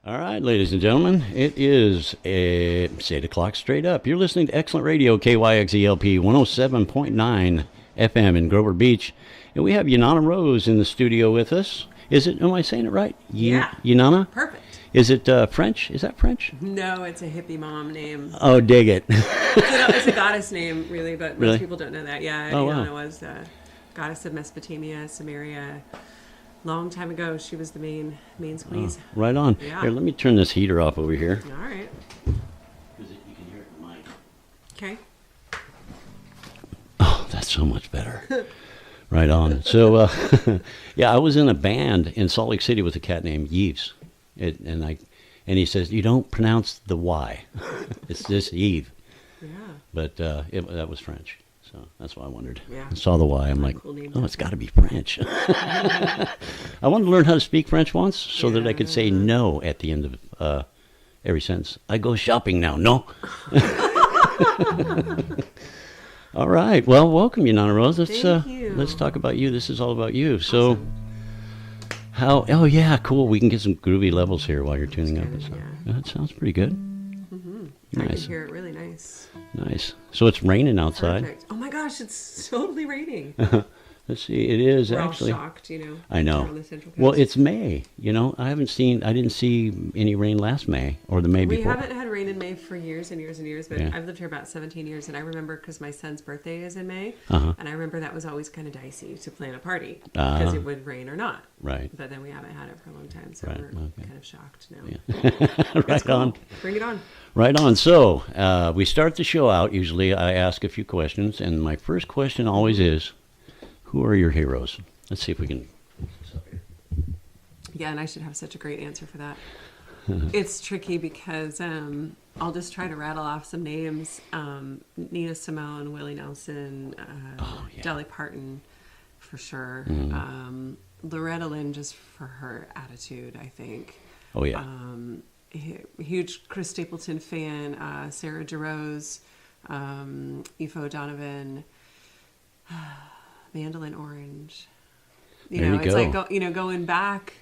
All right, ladies and gentlemen, it is it's 8 o'clock straight up. You're listening to Excellent Radio, KYXELP 107.9 FM in Grover Beach. And we have Ynana Rose in the studio with us. Am I saying it right? Yeah. Ynana? Perfect. Is it French? Is that French? No, it's a hippie mom name. Oh, dig it. It's a goddess name, really, but Really? most people don't know that. Yeah, Oh, Ynana wow. was the goddess of Mesopotamia, Samaria. Long time ago, she was the main squeeze. Right on. Yeah. Here, let me turn this heater off over here. All right. Because you can hear it in the mic. Okay. Oh, that's so much better. Right on. So, yeah, I was in a band in Salt Lake City with a cat named Yves. And he says, you don't pronounce the Y. It's just Yves. Yeah. But that was French. So that's why I wondered. Yeah. I saw the Y. I'm like, Cool name, oh, it's got to be French. I wanted to learn how to speak French once so that I could say no at the end of every sentence. I go shopping now. No. All right. Well, welcome, Ynana Rose. Thank you. Let's talk about you. This is all about you. So, Awesome. oh, yeah, cool. We can get some groovy levels here while you're tuning up. good, So, yeah. that sounds pretty good. I can Nice. hear it really nice. Nice. So it's raining outside. Perfect. Oh my gosh, it's totally raining. Let's see. It is We're actually. all shocked, I here know. on the Central Coast. Well, it's May. I didn't see any rain last May or the May We before. haven't had rain in May for years and years and years, but Yeah. I've lived here about 17 years, and I remember because my son's birthday is in May, Uh-huh. and I remember that was always kind of dicey to plan a party Ah. because it would rain or not. Right. But then we haven't had it for a long time, so Right, we're okay. kind of shocked now. Yeah. Right Cool. on. Bring it on. Right on. So we start the show out. Usually I ask a few questions, and my first question always is, who are your heroes? Let's see if we can. Yeah, and I should have such a great answer for that. It's tricky because I'll just try to rattle off some names. Nina Simone, Willie Nelson, Oh, yeah. Dolly Parton, for sure. Loretta Lynn, just for her attitude, I think. Oh, yeah. Huge Chris Stapleton fan. Sarah DeRose, Aoife O'Donovan, Mandolin Orange. There you It's go. like going back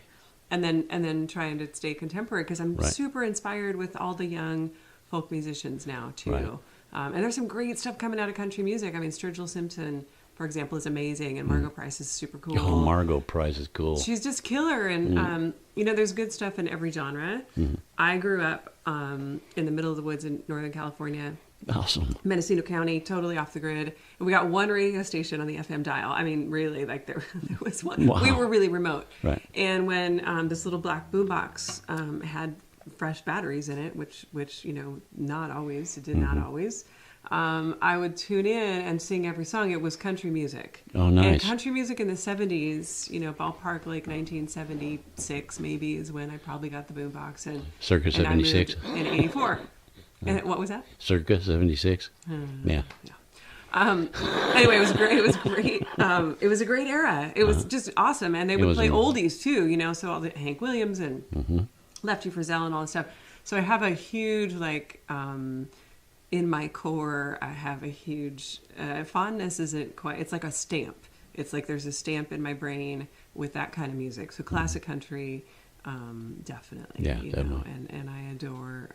and then trying to stay contemporary because I'm Right. super inspired with all the young folk musicians now too. Right. And there's some great stuff coming out of country music. I mean, Sturgill Simpson, for example, is amazing, and Margot Price is super cool. Oh, Margot Price is cool. She's just killer, and there's good stuff in every genre. I grew up in the middle of the woods in Northern California, Awesome. Mendocino County, totally off the grid. And we got one radio station on the FM dial. I mean, really, like there was one. Wow. We were really remote. Right. And when this little black boombox had fresh batteries in it, which not always, it did not always. I would tune in and sing every song. It was country music. Oh, nice. And country music in the 70s, ballpark like 1976 maybe is when I probably got the boombox. Circa and I moved 76. in 84. And what was that? Circa 76. Yeah. Anyway, it was great. It was great. It was a great era. It was just awesome. And they would was play amazing. oldies too, so all the Hank Williams and Lefty Frizzell and all that stuff. So I have a huge, in my core, I have a huge, fondness isn't quite, it's like a stamp. It's like there's a stamp in my brain with that kind of music. So classic country, definitely. Yeah, definitely. And I adore,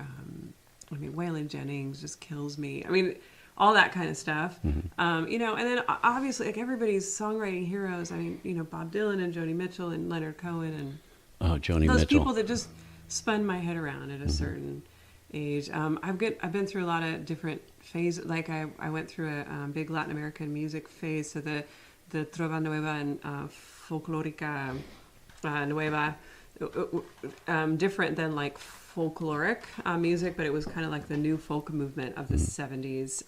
Waylon Jennings just kills me. I mean, all that kind of stuff. And then obviously, like everybody's songwriting heroes. I mean, Bob Dylan and Joni Mitchell and Leonard Cohen and Oh, Joni those Mitchell. people that just spun my head around at a certain age. I've been through a lot of different phases. Like I went through a big Latin American music phase. So the Trova Nueva and Folklorica Nueva, different than like folkloric music, but it was kind of like the new folk movement of the 70s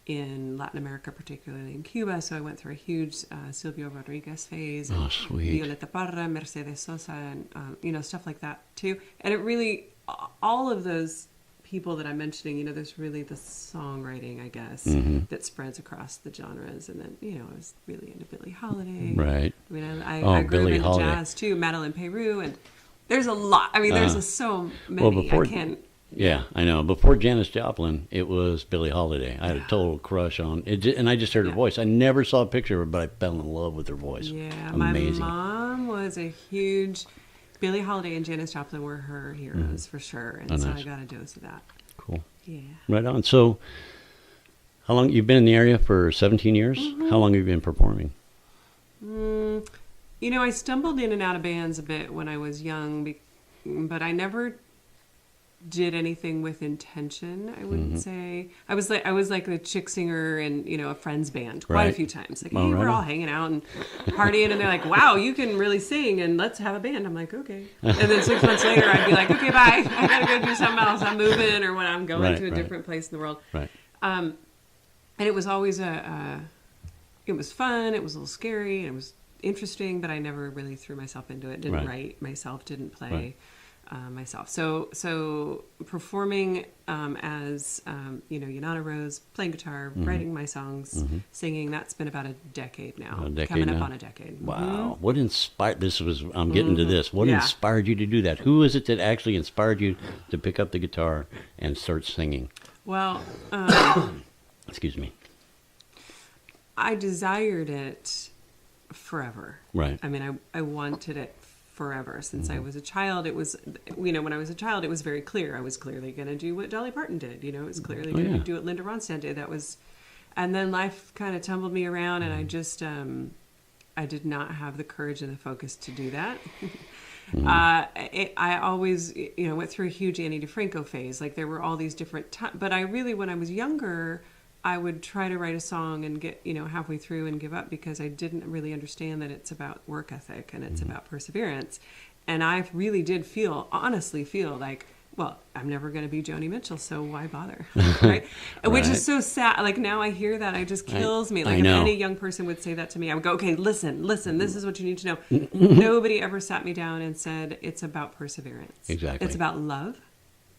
in Latin America, particularly in Cuba. So I went through a huge Silvio Rodriguez phase, Oh, and sweet. Violeta Parra, Mercedes Sosa, and stuff like that too. And it really, all of those people that I'm mentioning, there's really the songwriting, I guess, that spreads across the genres. And then, I was really into Billie Holiday. Right. I mean, I Oh, grew Billie up into Holiday. jazz too, Madeline Peru, and there's a lot. I mean, there's so many. Well, before- I can't. Yeah, I know. Before Janis Joplin, it was Billie Holiday. I had a total crush on it, and I just heard her voice. I never saw a picture of her, but I fell in love with her voice. Yeah, Amazing. my mom was a huge Billie Holiday and Janis Joplin were her heroes for sure, and so nice. I got a dose of that. Cool. Yeah. Right on. So, how long you've been in the area for 17 years? How long have you been performing? You know, I stumbled in and out of bands a bit when I was young, but I never did anything with intention. I wouldn't say I was like the chick singer in, you know, a friend's band quite a few times. Like, hey, we're all hanging out and partying, and they're like, "Wow, you can really sing, and let's have a band." I'm like, "Okay." And then 6 months later, I'd be like, "Okay, bye. I gotta go do something else. I'm moving, or when I'm going to a different place in the world." Right. And it was always it was fun. It was a little scary. And it was interesting, but I never really threw myself into it. Didn't write myself. Didn't play myself. So performing as you know, Ynana Rose, playing guitar, writing my songs, singing. That's been about a decade now. Coming up on a decade. Wow. What inspired this? I'm getting to this. What inspired you to do that? Who is it that actually inspired you to pick up the guitar and start singing? Well, excuse me. I desired it forever. Right. I mean, I wanted it forever. Since I was a child, it was, you know, when I was a child, it was very clear. I was clearly going to do what Dolly Parton did. You know, it was clearly going to do what Linda Ronstadt did. That was, and then life kind of tumbled me around, and I just, I did not have the courage and the focus to do that. I always, you know, went through a huge Annie DeFranco phase. Like, there were all these different times, but I really, when I was younger, I would try to write a song and get, you know, halfway through and give up, because I didn't really understand that it's about work ethic and it's about perseverance. And I really did honestly feel like, well, I'm never going to be Joni Mitchell, so why bother? Right? Which is so sad. Like, now I hear that, it just kills me. Like, if any young person would say that to me, I would go, okay, listen, this is what you need to know. Nobody ever sat me down and said, it's about perseverance. Exactly. It's about love.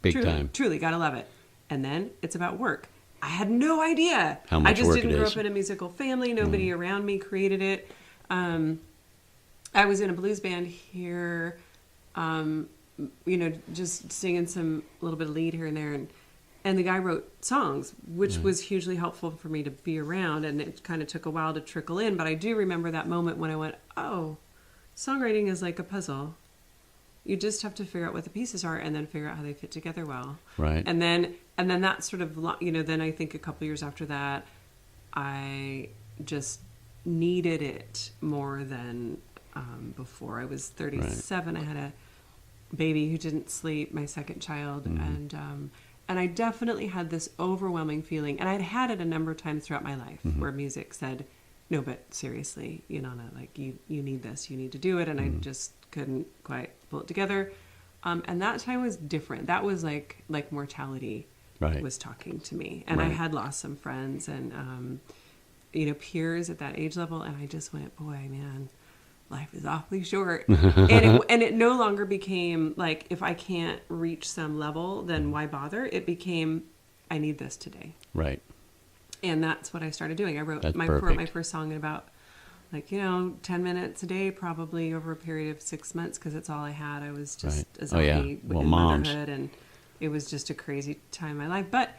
Big time. Truly, gotta love it. And then it's about work. I had no idea. How much I just work didn't it grow is. up in a musical family. Nobody around me created it. I was in a blues band here, you know, just singing some little bit of lead here and there, and the guy wrote songs, which was hugely helpful for me to be around, and it kind of took a while to trickle in. But I do remember that moment when I went, "Oh, songwriting is like a puzzle. You just have to figure out what the pieces are, and then figure out how they fit together well." Right. And then that sort of, you know, then I think a couple years after that, I just needed it more than before. I was 37. I had a baby who didn't sleep, my second child, and I definitely had this overwhelming feeling, and I'd had it a number of times throughout my life, where music said, "No, but seriously, Ynana, like, you need this, you need to do it," and I just couldn't quite pull it together. And that time was different. That was like mortality was talking to me, and I had lost some friends and you know, peers at that age level, and I just went, boy, man, life is awfully short. and it no longer became like, if I can't reach some level, then why bother? It became, I need this today. Right. And that's what I started doing. I wrote my first song in about, like, you know, 10 minutes a day, probably over a period of 6 months, because it's all I had. I was just a zombie in motherhood, and it was just a crazy time in my life. But,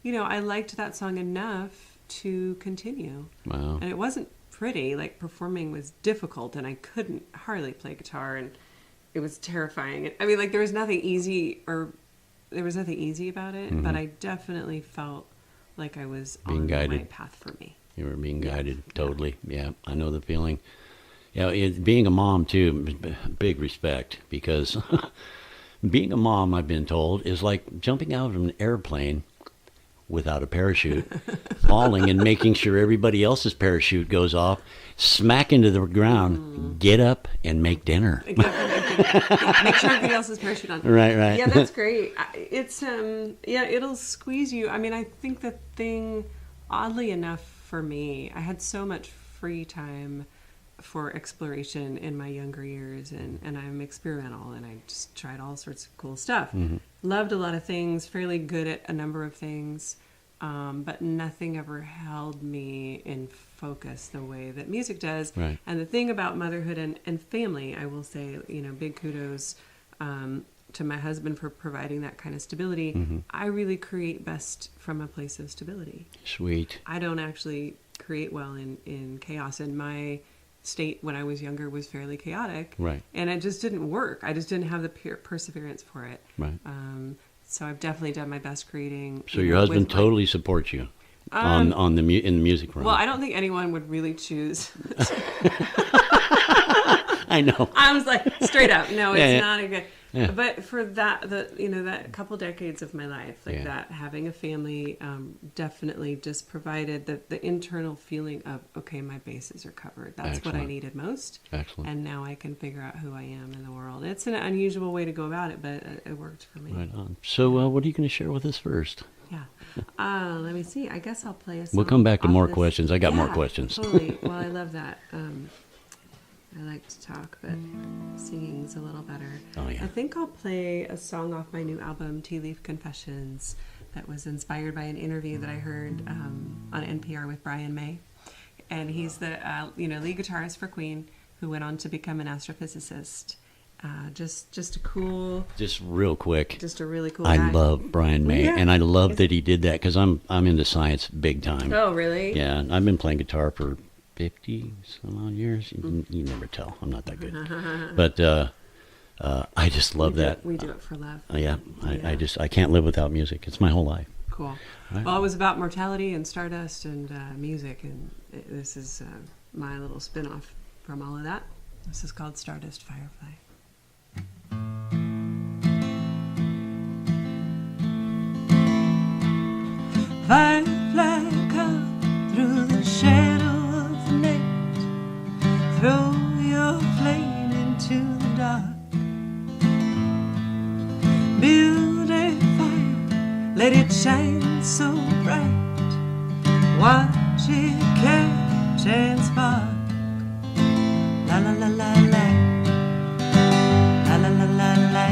you know, I liked that song enough to continue. Wow. And it wasn't pretty. Like, performing was difficult, and I couldn't hardly play guitar, and it was terrifying. I mean, like, there was nothing easy about it, but I definitely felt like I was on the right path for me. You were being guided, totally. Yeah, I know the feeling. Yeah, being a mom, too, big respect, because being a mom, I've been told, is like jumping out of an airplane without a parachute, falling and making sure everybody else's parachute goes off, smack into the ground, get up and make dinner. Make sure everybody else's parachute on. Right. Yeah, that's great. It's it'll squeeze you. I mean, I think the thing, oddly enough for me, I had so much free time for exploration in my younger years, and I'm experimental, and I just tried all sorts of cool stuff. Loved a lot of things, fairly good at a number of things, but nothing ever held me in focus the way that music does. Right. And the thing about motherhood and family, I will say, you know, big kudos to my husband for providing that kind of stability. I really create best from a place of stability. Sweet. I don't actually create well in chaos, and my state when I was younger was fairly chaotic. Right. And it just didn't work. I just didn't have the perseverance for it. Right. So I've definitely done my best creating. So your husband totally supports you in the music realm. Well, I don't think anyone would really choose. I know. I was like, straight up, no, it's not a good. Yeah. But for that, that couple decades of my life, like that, having a family definitely just provided the internal feeling of, okay, my bases are covered. That's Excellent. what I needed most. Excellent. And now I can figure out who I am in the world. It's an unusual way to go about it, but it worked for me. Right on. So what are you going to share with us first? Yeah. Let me see. I guess I'll play a song. We'll come back to off more this. questions. I got more questions. Totally. Well, I love that. I like to talk, but singing's a little better. Oh, yeah. I think I'll play a song off my new album, Tea Leaf Confessions, that was inspired by an interview that I heard on NPR with Brian May. And he's the lead guitarist for Queen, who went on to become an astrophysicist. Just a cool... Just real quick. Just a really cool I guy. love Brian May, and I love that he did that, because I'm into science big time. Oh, really? Yeah, I've been playing guitar for 50 some odd years. You never tell. I'm not that good. But I just love that. We do it for love. I can't live without music. It's my whole life. Cool. Right. Well, it was about mortality and stardust and music, and this is my little spin-off from all of that. This is called Stardust Firefly. Firefly, come through the shadow of the night. Throw your flame into the dark. Build a fire, let it shine so bright. Watch it catch and spark. La la la la la. La la la la la.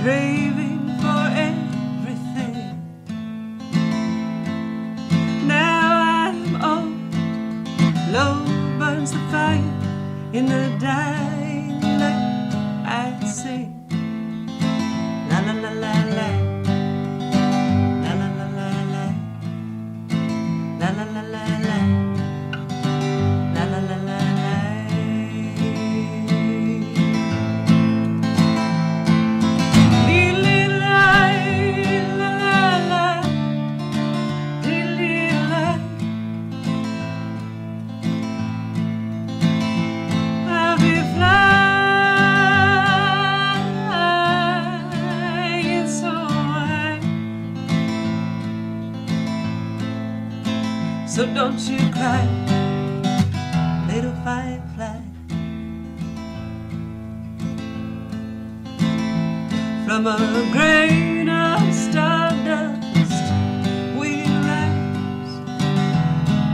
Craving for everything. Now I'm old. Low burns the fire. In the dying light I sing. La la la la la. La la la la la. La la la la la. La la la la la. So don't you cry, little firefly. From a grain of stardust we rise,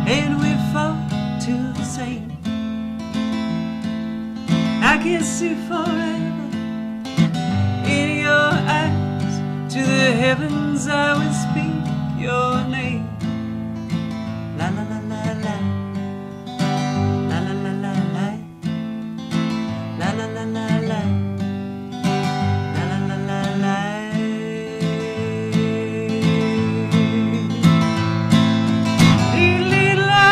and we fall to the same. I can see forever in your eyes. To the heavens I will speak your name. La la la la la. La la la la la. La la la la la. La la la la la. Dee la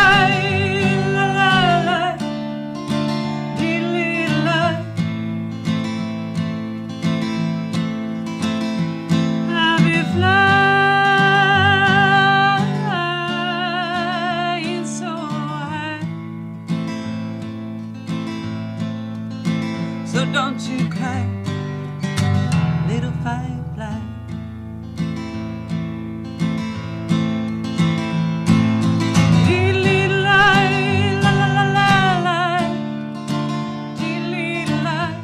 la la la. Dee la. I'll be flying. So don't you cry, little firefly. Dee-lee-lie, la la la la la. Dee-lee-lie.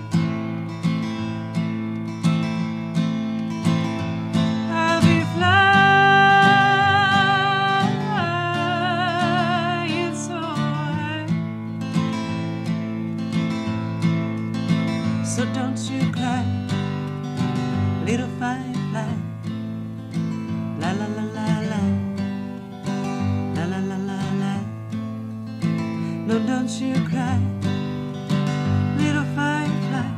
I'll be flying so high. So don't you cry, little firefly. La la la la la. La la la la la. No, don't you cry, little firefly.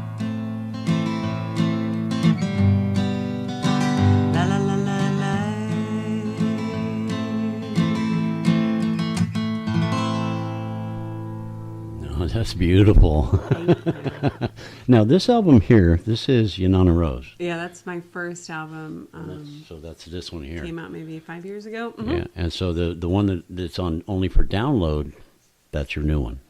That's beautiful. Thank you. Now, this album here, this is Ynana Rose. Yeah, that's my first album. So that's this one here. Came out maybe 5 years ago. Mm-hmm. Yeah, and so the one that's on only for download, that's your new one.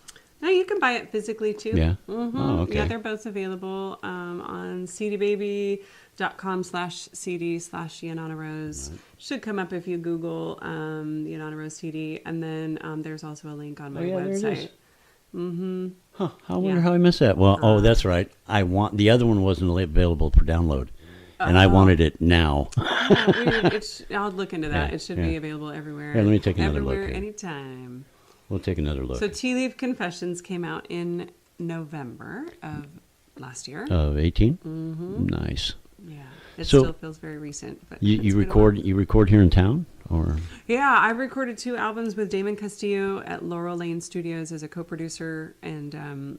No, you can buy it physically too. Yeah? Mm-hmm. Oh, okay. Yeah, they're both available on cdbaby.com/cd/Ynana Rose. Right. Should come up if you Google Ynana Rose CD. And then there's also a link on my There it is. website. Mm-hmm. Huh, I wonder Yeah. how I missed that. Well, that's right. The other one wasn't available for download, and I wanted it now. I'll look into that. Yeah, It should yeah. be available everywhere. Here, let me take another look Everywhere, here. anytime. We'll take another look. So Tea Leaf Confessions came out in November of last year. Of 18? Mm-hmm. Nice. Yeah, it So, still feels very recent. But You it's been a record here in town, or while. Yeah, I recorded 2 albums with Damon Castillo at Laurel Lane Studios as a co-producer, and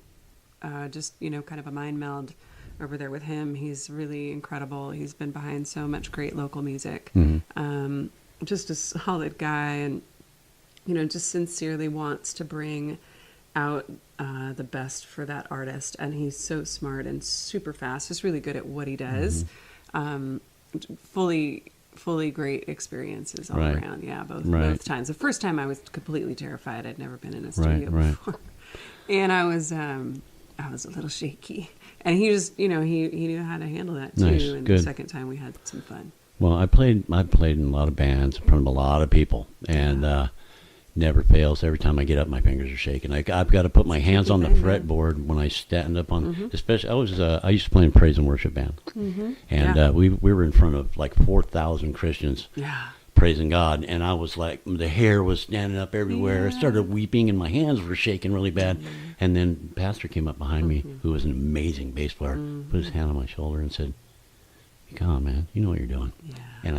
just kind of a mind meld over there with him. He's really incredible. He's been behind so much great local music. Mm-hmm. Just a solid guy, and just sincerely wants to bring out the best for that artist. And he's so smart and super fast, just really good at what he does. Fully great experiences all Right. around. Yeah, both times. The first time I was completely terrified. I'd never been in a studio before. And I was a little shaky. And he just, he knew how to handle that too. Nice. And Good. the second time we had some fun. Well, I played in a lot of bands in front of a lot of people, and never fails. Every time I get up, my fingers are shaking. I've got to put my hands on the fretboard when I stand up on. Especially, I used to play in praise and worship band, and we were in front of like 4,000 Christians. Yeah. Praising God, and I was like, the hair was standing up everywhere. I started weeping, and my hands were shaking really bad. And then Pastor came up behind me, who was an amazing bass player, put his hand on my shoulder and said, "Come on, man, you know what you're doing." Yeah. And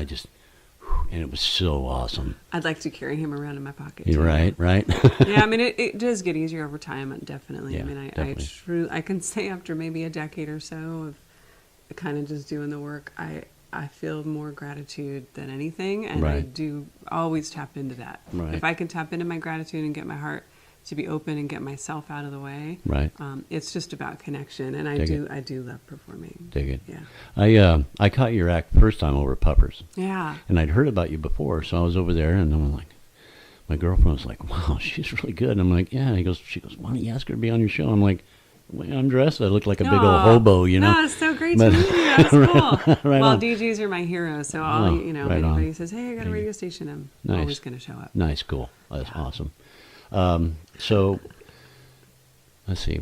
and it was so awesome. I'd like to carry him around in my pocket. You're too. right. Yeah, I mean, it does get easier over time, definitely. Yeah, I mean, definitely. I can say after maybe a decade or so of kind of just doing the work, I feel more gratitude than anything, and I Right. do always tap into that. Right. If I can tap into my gratitude and get my heart to be open and get myself out of the way, Right. it's just about connection, and Dig I do love performing. Dig it. Yeah. I caught your act the first time over at Puppers, Yeah. and I'd heard about you before, so I was over there, and I'm like, my girlfriend was like, "Wow, she's really good." And I'm like, "Yeah." And she goes, "Why don't you ask her to be on your show?" I'm like, "Well, I'm dressed. I look like a big old hobo, No, it's so great But- to meet you. That's cool. Right Well, on. DJs are my heroes, so Oh, right anybody on. says, "Hey, I got a radio station," I'm Nice. always going to show up. Nice, cool. That's awesome. So, let's see.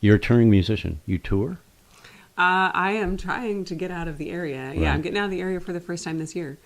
You're a touring musician. You tour? I am trying to get out of the area. Right. Yeah, I'm getting out of the area for the first time this year.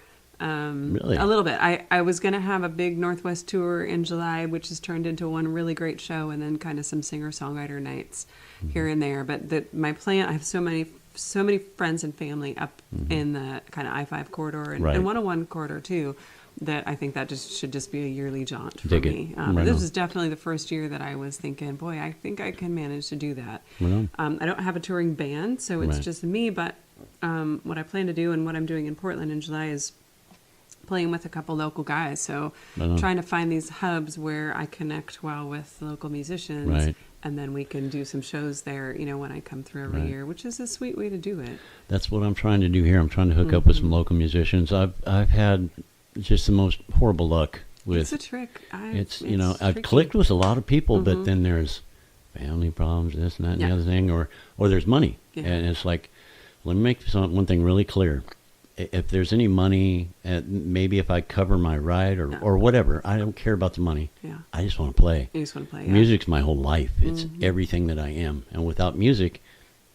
Really? A little bit. I was going to have a big Northwest tour in July, which has turned into one really great show, and then kind of some singer-songwriter nights here and there. But my plan, I have so many friends and family up in the kind of I-5 corridor and, Right. and 101 corridor too, that I think that should just be a yearly jaunt for Dig it. me. Right This on. is definitely the first year that I was thinking, boy, I think I can manage to do that. Right I don't have a touring band, so it's Right. just me. But what I plan to do and what I'm doing in Portland in July is playing with a couple local guys. So Right on. trying to find these hubs where I connect well with local musicians. Right. And then we can do some shows there, when I come through every Right. year, which is a sweet way to do it. That's what I'm trying to do here. I'm trying to hook up with some local musicians. I've had just the most horrible luck with. It's a trick. I've tricky. clicked with a lot of people, but then there's family problems, this and that and the Yeah. other thing, or there's money, Yeah. and it's like, let me make one thing really clear. If there's any money, maybe if I cover my ride or whatever, I don't care about the money. Yeah. I just want to play. You just want to play. Yeah. Music's my whole life. It's everything that I am, and without music,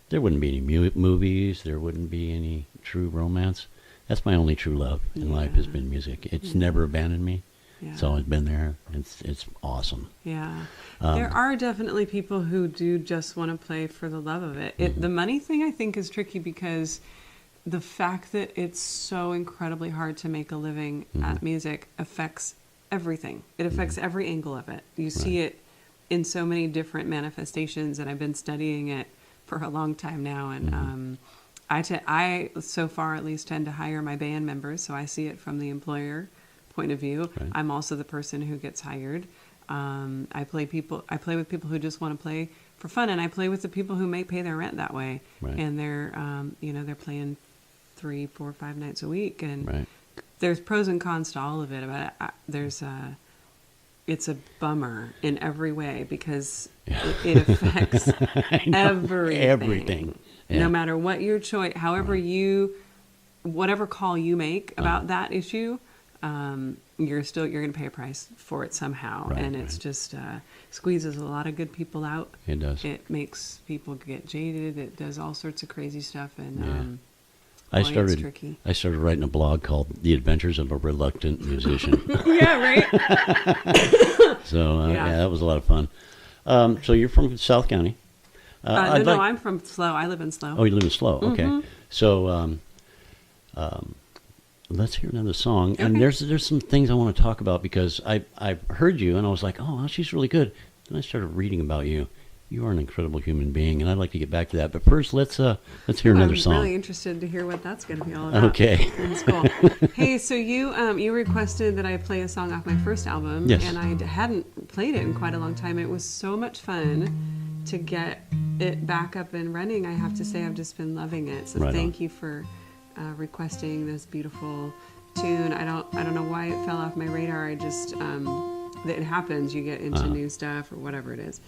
there wouldn't be any movies. There wouldn't be any true romance. That's my only true love in life has been music. It's never abandoned me. Yeah. It's always been there. It's awesome. Yeah. There are definitely people who do just want to play for the love of it. The money thing, I think, is tricky because the fact that it's so incredibly hard to make a living at music affects everything. It affects every angle of it. You see it in so many different manifestations, and I've been studying it for a long time now. And I so far at least tend to hire my band members, so I see it from the employer point of view. Right. I'm also the person who gets hired. I play with people who just want to play for fun, and I play with the people who may pay their rent that way, Right. and they're playing 3, 4, 5 nights a week, and Right. there's pros and cons to all of it. But it's a bummer in every way because it affects everything. Everything. Yeah. No matter what your choice, whatever call you make about that issue, you're going to pay a price for it somehow. Right, and it's just squeezes a lot of good people out. It does. It makes people get jaded. It does all sorts of crazy stuff. And I it's tricky. started writing a blog called The Adventures of a Reluctant Musician. Yeah, right? So, that was a lot of fun. So you're from South County. I'm from Slow. I live in Slow. Oh, you live in Slow. Okay. Mm-hmm. So let's hear another song. Okay. And there's some things I want to talk about because I've heard you and I was like, oh, she's really good. Then I started reading about you. You are an incredible human being, and I'd like to get back to that. But first, let's hear another song. I'm really interested to hear what that's going to be all about. Okay. That's cool. Hey, so you requested that I play a song off my first album, Yes. and I hadn't played it in quite a long time. It was so much fun to get it back up and running. I have to say, I've just been loving it. So Right thank on. you for requesting this beautiful tune. I don't know why it fell off my radar. I just it happens. You get into new stuff or whatever it is.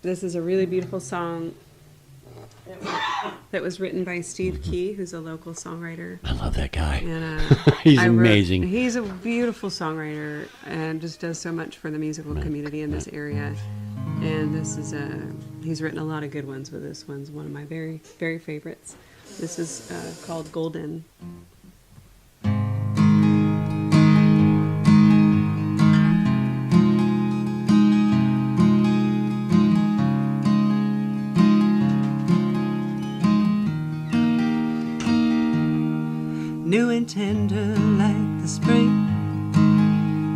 This is a really beautiful song that was written by Steve Key, who's a local songwriter. I love that guy. And He's amazing. He's a beautiful songwriter and just does so much for the musical community in this area. And this is he's written a lot of good ones, but this one's one of my very, very favorites. This is called Golden. New and tender like the spring,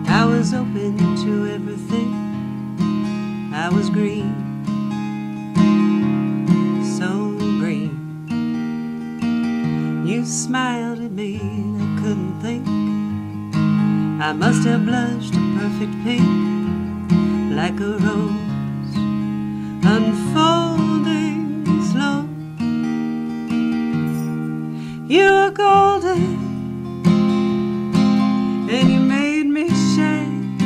I was open to everything. I was green, so green. You smiled at me and I couldn't think. I must have blushed a perfect pink, like a rose unfolding slow. You were golden, and you made me shine.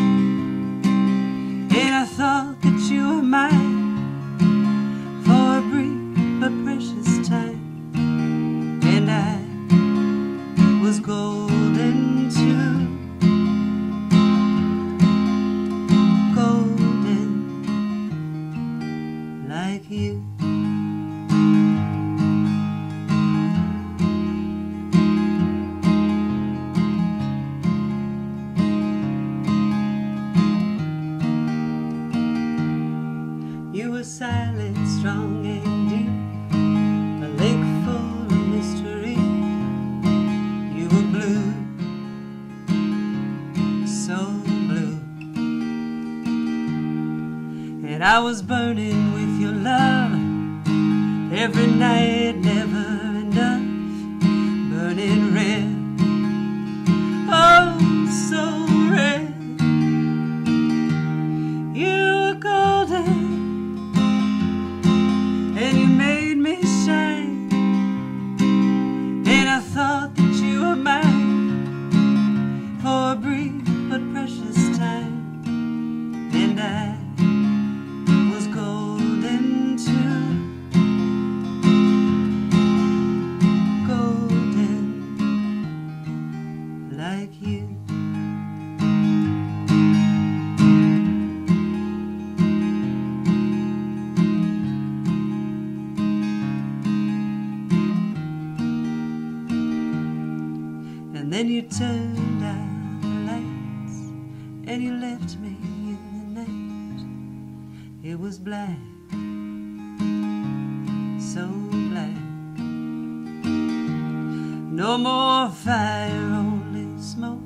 And I thought that you were mine for a brief but precious time. And I was golden too, golden like you. You were silent, strong and deep, a lake full of mystery. You were blue, so blue. And I was burning with your love, every night, never enough, burning red, oh, so red. You were golden, and you made me shine. And I thought that you were mine for a brief but precious time. And I was golden too, golden like you. And then you turned out the lights, and you left me in the night. It was black, so black. No more fire, only smoke.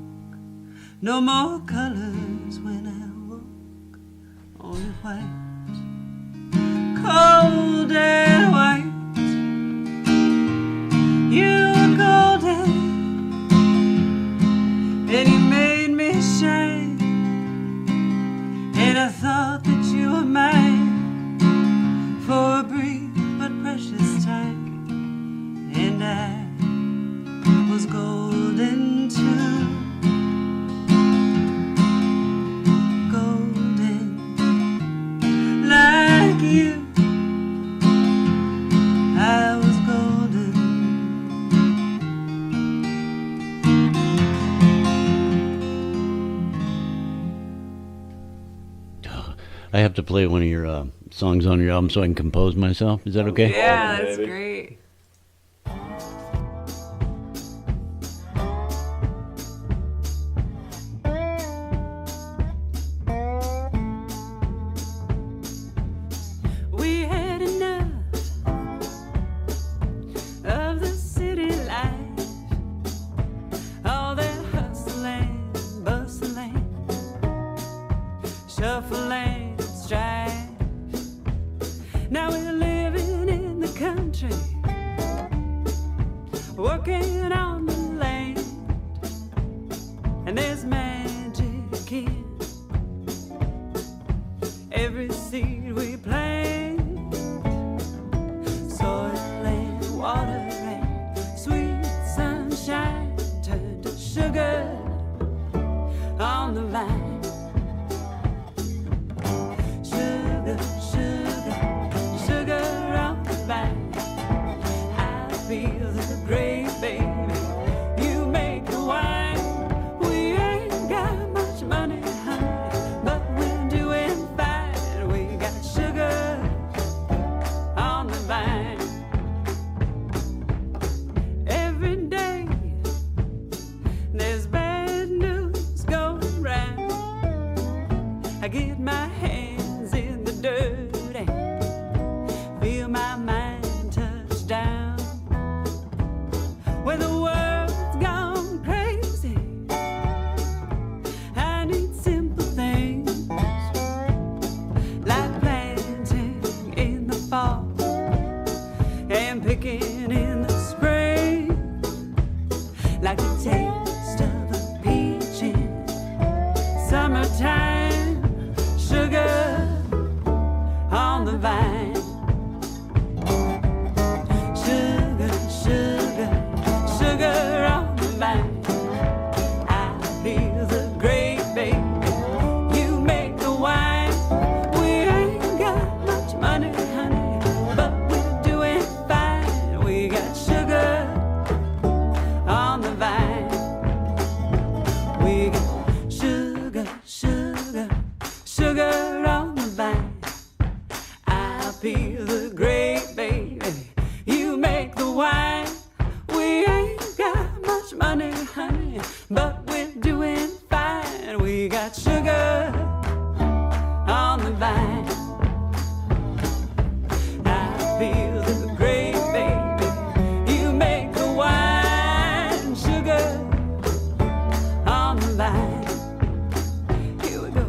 No more colors when I walk, only white, cold and white. You were golden, and you made me shine. I have to play one of your songs on your album so I can compose myself. Is that okay? Yeah, that's great. We had enough of the city life, all that hustling, bustling, shuffling, strife. Now we're living in the country, working on the land, and there's magic in every seed we plant. Soil and water and sweet sunshine turn to sugar on the vine. Sugar, sugar, sugar on the vine. I feel the great baby, you make the wine. We ain't got much money, honey, but we're doing fine. We got sugar on the vine. Every day there's bad news going round. I get my hands in the dirt and feel my mind touch down. When the world's gone crazy, I need simple things like planting in the fall and picking in the spring, like the taste of a peach in summertime. Sugar on the vine. Sugar, sugar, sugar on the vine. I feel the great baby, you make the wine. We ain't got much money, honey, but we're doing fine. We got sugar on the vine. We got sugar, sugar, sugar on the vine. I feel the great baby, you make the wine. We ain't got much money, honey, but we're doing fine. We got sugar on the vine. I feel the great baby, you make the wine. Sugar on the vine. Here we go.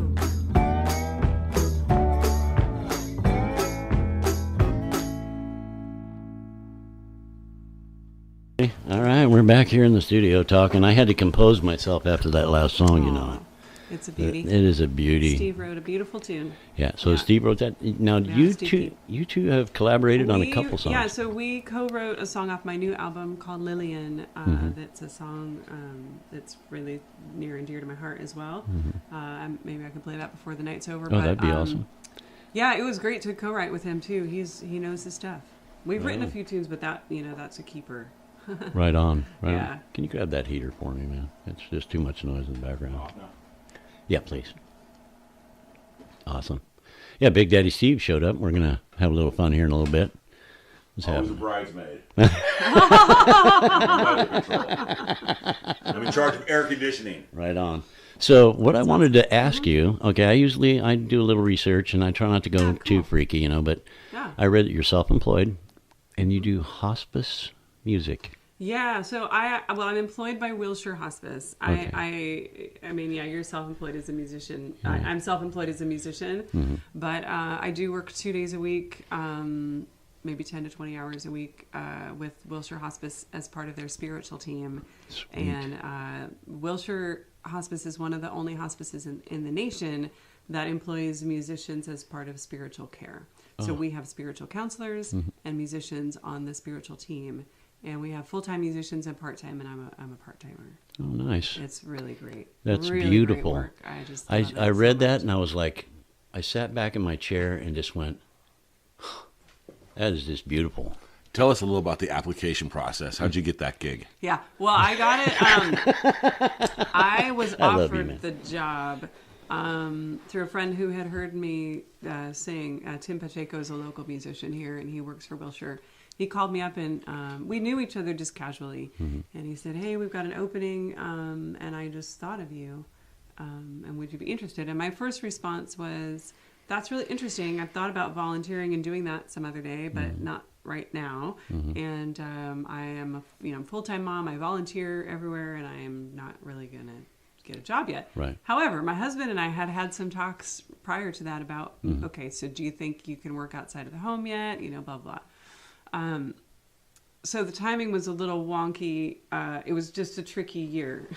All right, we're back here in the studio talking. I had to compose myself after that last song, you know. It's a beauty. It is a beauty. Steve wrote a beautiful tune. Yeah, so Yeah. Steve wrote that. Now, Yeah, you Steve two did. you two have collaborated on a couple songs. Yeah, so we co-wrote a song off my new album called Lillian. That's a song that's really near and dear to my heart as well. Maybe I can play that before the night's over. Oh, that'd be awesome. Yeah, it was great to co-write with him too. He knows his stuff. We've written a few tunes, but that's a keeper. Right on. Right Yeah. on. Can you grab that heater for me, man? It's just too much noise in the background. Yeah, please. Awesome. Yeah, Big Daddy Steve showed up. We're going to have a little fun here in a little bit. Let's I have was a bridesmaid. I'm in charge of air conditioning. Right on. So what I wanted to ask you, okay, I do a little research and I try not to go too freaky, you know, but Yeah. I read that you're self-employed and you do hospice music. Yeah, so I'm employed by Wilshire Hospice. Okay. I mean, yeah, you're self-employed as a musician. I'm self-employed as a musician, but I do work 2 days a week, maybe 10 to 20 hours a week with Wilshire Hospice as part of their spiritual team. Sweet. And Wilshire Hospice is one of the only hospices in the nation that employs musicians as part of spiritual care. So we have spiritual counselors and musicians on the spiritual team. And we have full-time musicians and part-time, and I'm a part-timer. Oh, nice. It's really great. That's really beautiful. Great work. I read that and I was like, I sat back in my chair and just went, that is just beautiful. Tell us a little about the application process. How'd you get that gig? Yeah, well, I got it. I was I love you, offered man. the job through a friend who had heard me sing. Tim Pacheco is a local musician here, and he works for Wilshire. He called me up, and we knew each other just casually. And he said, "Hey, we've got an opening, and I just thought of you. And would you be interested?" And my first response was, "That's really interesting. I've thought about volunteering and doing that some other day, but not right now. And I am a full-time mom. I volunteer everywhere, and I am not really going to get a job yet." Right. However, my husband and I had some talks prior to that about, okay, so do you think you can work outside of the home yet? Blah, blah. So the timing was a little wonky. It was just a tricky year.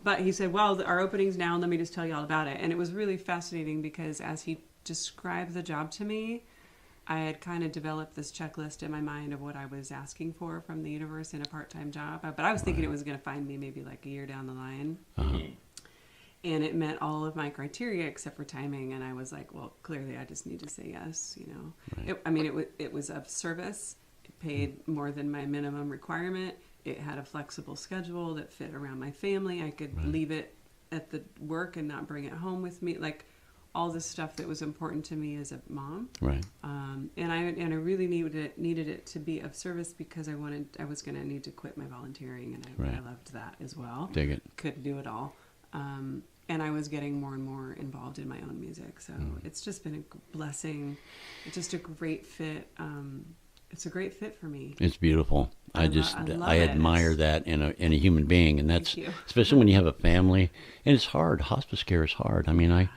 But he said, "Well, our opening's now, and let me just tell you all about it." And it was really fascinating because as he described the job to me, I had kind of developed this checklist in my mind of what I was asking for from the universe in a part-time job. But I was thinking it was going to find me maybe like a year down the line. And it met all of my criteria except for timing. And I was like, well, clearly I just need to say yes, Right. It was of service. It paid more than my minimum requirement. It had a flexible schedule that fit around my family. I could leave it at the work and not bring it home with me. Like all this stuff that was important to me as a mom. Right. And I really needed it to be of service because I was going to need to quit my volunteering, and I loved that as well. Dig it. Couldn't do it all. And I was getting more and more involved in my own music. So it's just been a blessing. It's just a great fit. It's a great fit for me. It's beautiful. I love it. admire that in a human being, and that's Thank you. especially when you have a family, and it's hard. Hospice care is hard. I mean, I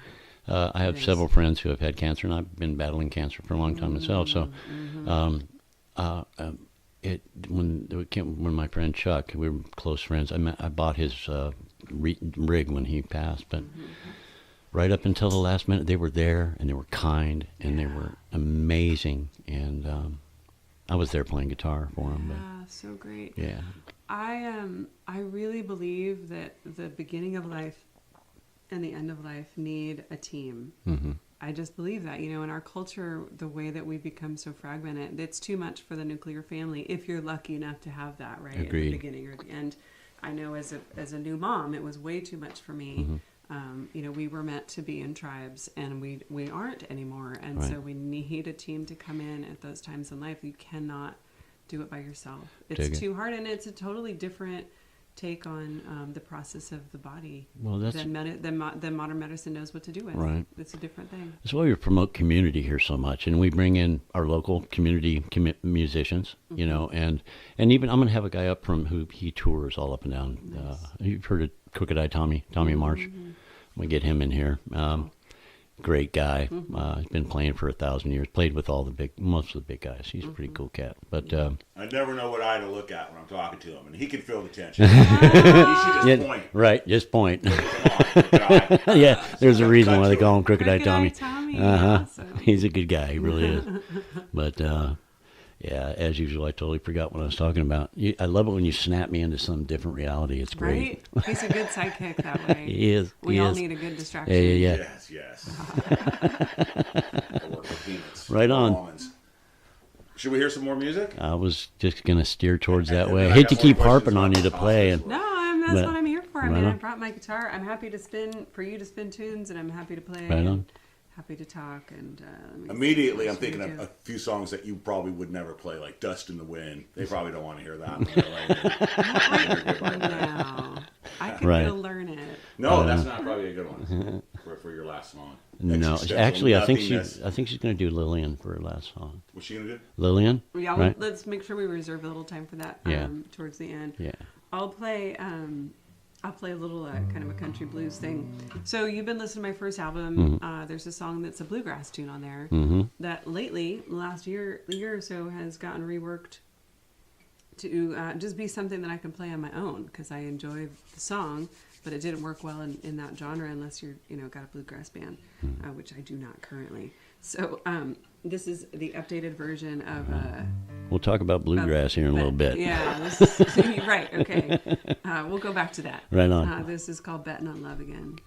have several friends who have had cancer, and I've been battling cancer for a long time myself. So, when my friend Chuck, we were close friends. I bought his rig when he passed, but right up until the last minute, they were there, and they were kind, and they were amazing, and I was there playing guitar for him. Yeah, so great. Yeah. I really believe that the beginning of life and the end of life need a team. I just believe that, in our culture, the way that we become so fragmented, it's too much for the nuclear family if you're lucky enough to have that, right? Agreed. At the beginning or the end. I know as a new mom, it was way too much for me. We were meant to be in tribes, and we aren't anymore. And so we need a team to come in at those times in life. You cannot do it by yourself. It's too hard, and it's a totally different take on the process of the body than modern medicine knows what to do with. Right. It's a different thing. That's why we promote community here so much, and we bring in our local community musicians, and even I'm going to have a guy up from who he tours all up and down. Nice. You've heard of Crooked Eye Tommy Marsh. I'm going to get him in here. Great guy. He's been playing for 1,000 years. Played with most of the big guys. He's a pretty cool cat. But I never know what eye to look at when I'm talking to him, and he can feel the tension. He should just point. Right, just point. Come on, guy. Yeah, there's a reason why they call him Crooked Eye Tommy. Awesome. He's a good guy. He really is. But yeah, as usual, I totally forgot what I was talking about. I love it when you snap me into some different reality. It's great. Right? He's a good sidekick that way. He is. We all need a good distraction. Yeah. Yes. I work with peanuts. Right on. Almonds. Should we hear some more music? I was just going to steer towards that And way. then I hate got to more keep questions harping on about you to the play. hospice. No, that's But- what I'm here for. I right mean, I on. brought my guitar. I'm happy to for you to spin tunes, and I'm happy to play. Right on. and Happy to talk. And Immediately, I'm what should we thinking do? of a few songs that you probably would never play, like "Dust in the Wind." They probably don't want to hear that. No, I could Right. go learn it. No, that's not probably a good one for your last song. No, Existential actually, I think nothingness. she's going to do Lillian for her last song. What's she gonna do? Lillian, Yeah, right? let's make sure we reserve a little time for that. Yeah. Towards the end. Yeah. I'll play a little kind of a country blues thing. So you've been listening to my first album. There's a song that's a bluegrass tune on there that lately, last year or so, has gotten reworked to just be something that I can play on my own because I enjoy the song, but it didn't work well in that genre unless you're got a bluegrass band, which I do not currently. So this is the updated version of. We'll talk about bluegrass here in a little bit. Yeah, this is, right. Okay, we'll go back to that. Right on. This is called "Betting on Love Again."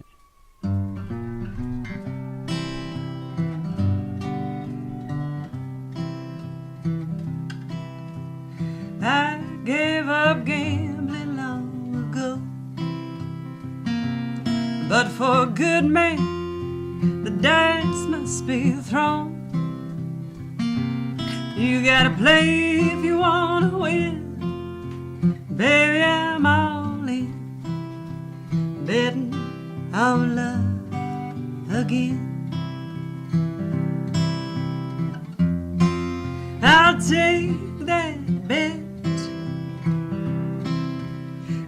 I gave up gambling long ago. But for a good man, the dice must be thrown. You gotta play if you wanna win. Baby, I'm all in, betting on love again. I'll take that bet.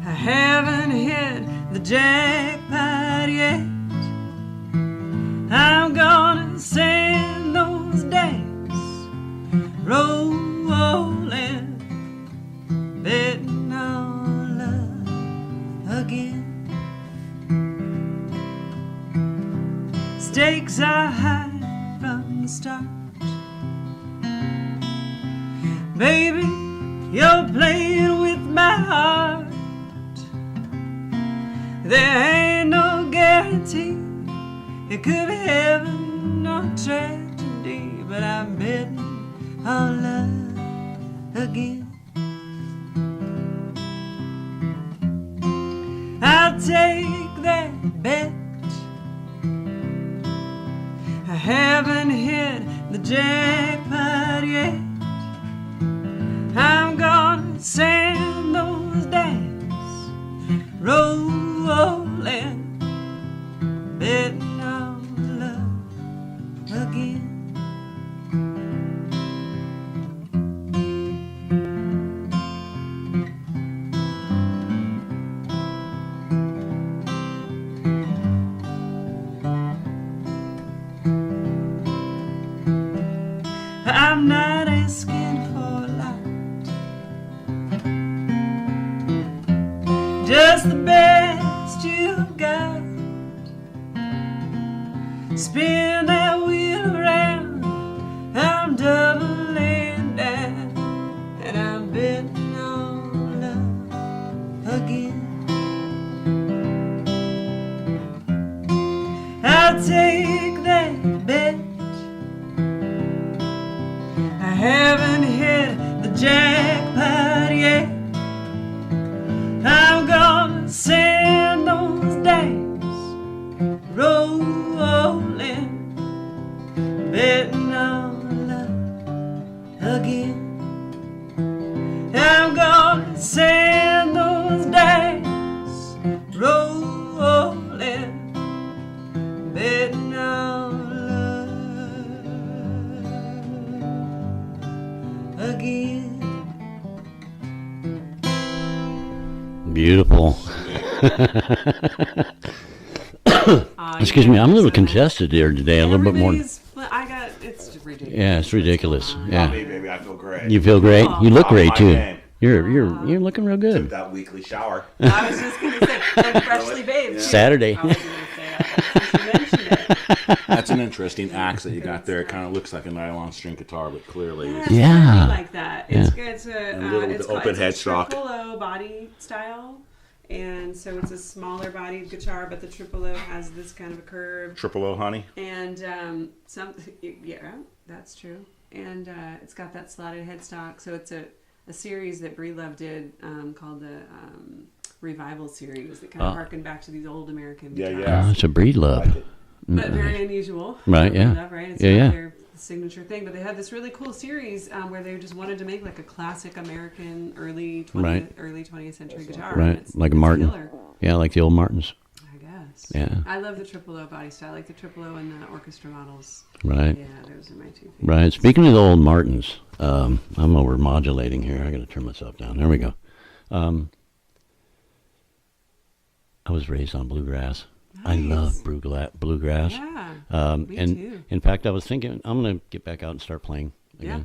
I haven't hit the jackpot yet. I'm gonna send those dice rolling, betting on love again. Stakes are high from the start. Baby, you're playing with my heart. There ain't no guarantee. It could be heaven or tragedy, but I'm betting on love again. I'll take that bet. I haven't hit the jackpot yet. I'm gonna send those dice rolling, betting on love again. I'm not asking for a lot, just the best you've got. Spin that wheel around, I'm doubling down, and I'm betting on love again. I'll take that bet. I haven't hit the jackpot yet. I'm gonna send those dice rolling, betting on love again. I'm gonna send those dice rolling, betting on love again. Beautiful. Excuse me, I'm a little congested here today. A little bit more. It's ridiculous. Yeah, it's ridiculous. Not me, Yeah, baby. I feel great. you feel great. You look Oh, great my too. game. You're looking real Took good. that weekly shower. I was just gonna say, I'm freshly bathed. Saturday. I was gonna say that since you mentioned it. That's an interesting axe that you got there. It kind of looks like a nylon string guitar, but clearly it's Yeah. Like that. It's good. It's a little it's open it's headstock. a triple O body style, and so it's a smaller bodied guitar, but the triple O has this kind of a curve. Triple O, honey. And yeah, that's true. And it's got that slotted headstock. So it's a series that Breedlove did called the Revival series that kind of harkened back to these old American Yeah, guitars. yeah. It's a breed love. But very unusual. Right, yeah. Breedlove, right? It's Yeah, not yeah. their signature thing. But they had this really cool series where they just wanted to make like a classic American early 20th century guitar. Right, And it's like a Martin. killer, Yeah, like the old Martins. I guess. Yeah. I love the triple O body style, like the triple O and the orchestra models. Right. Yeah, those are my two favorites. Right. Speaking of the old Martins, I'm over modulating here. I got to turn myself down. There we go. I was raised on bluegrass. I love bluegrass. Yeah, me and too. in fact, I was thinking I'm going to get back out and start playing again. Yeah.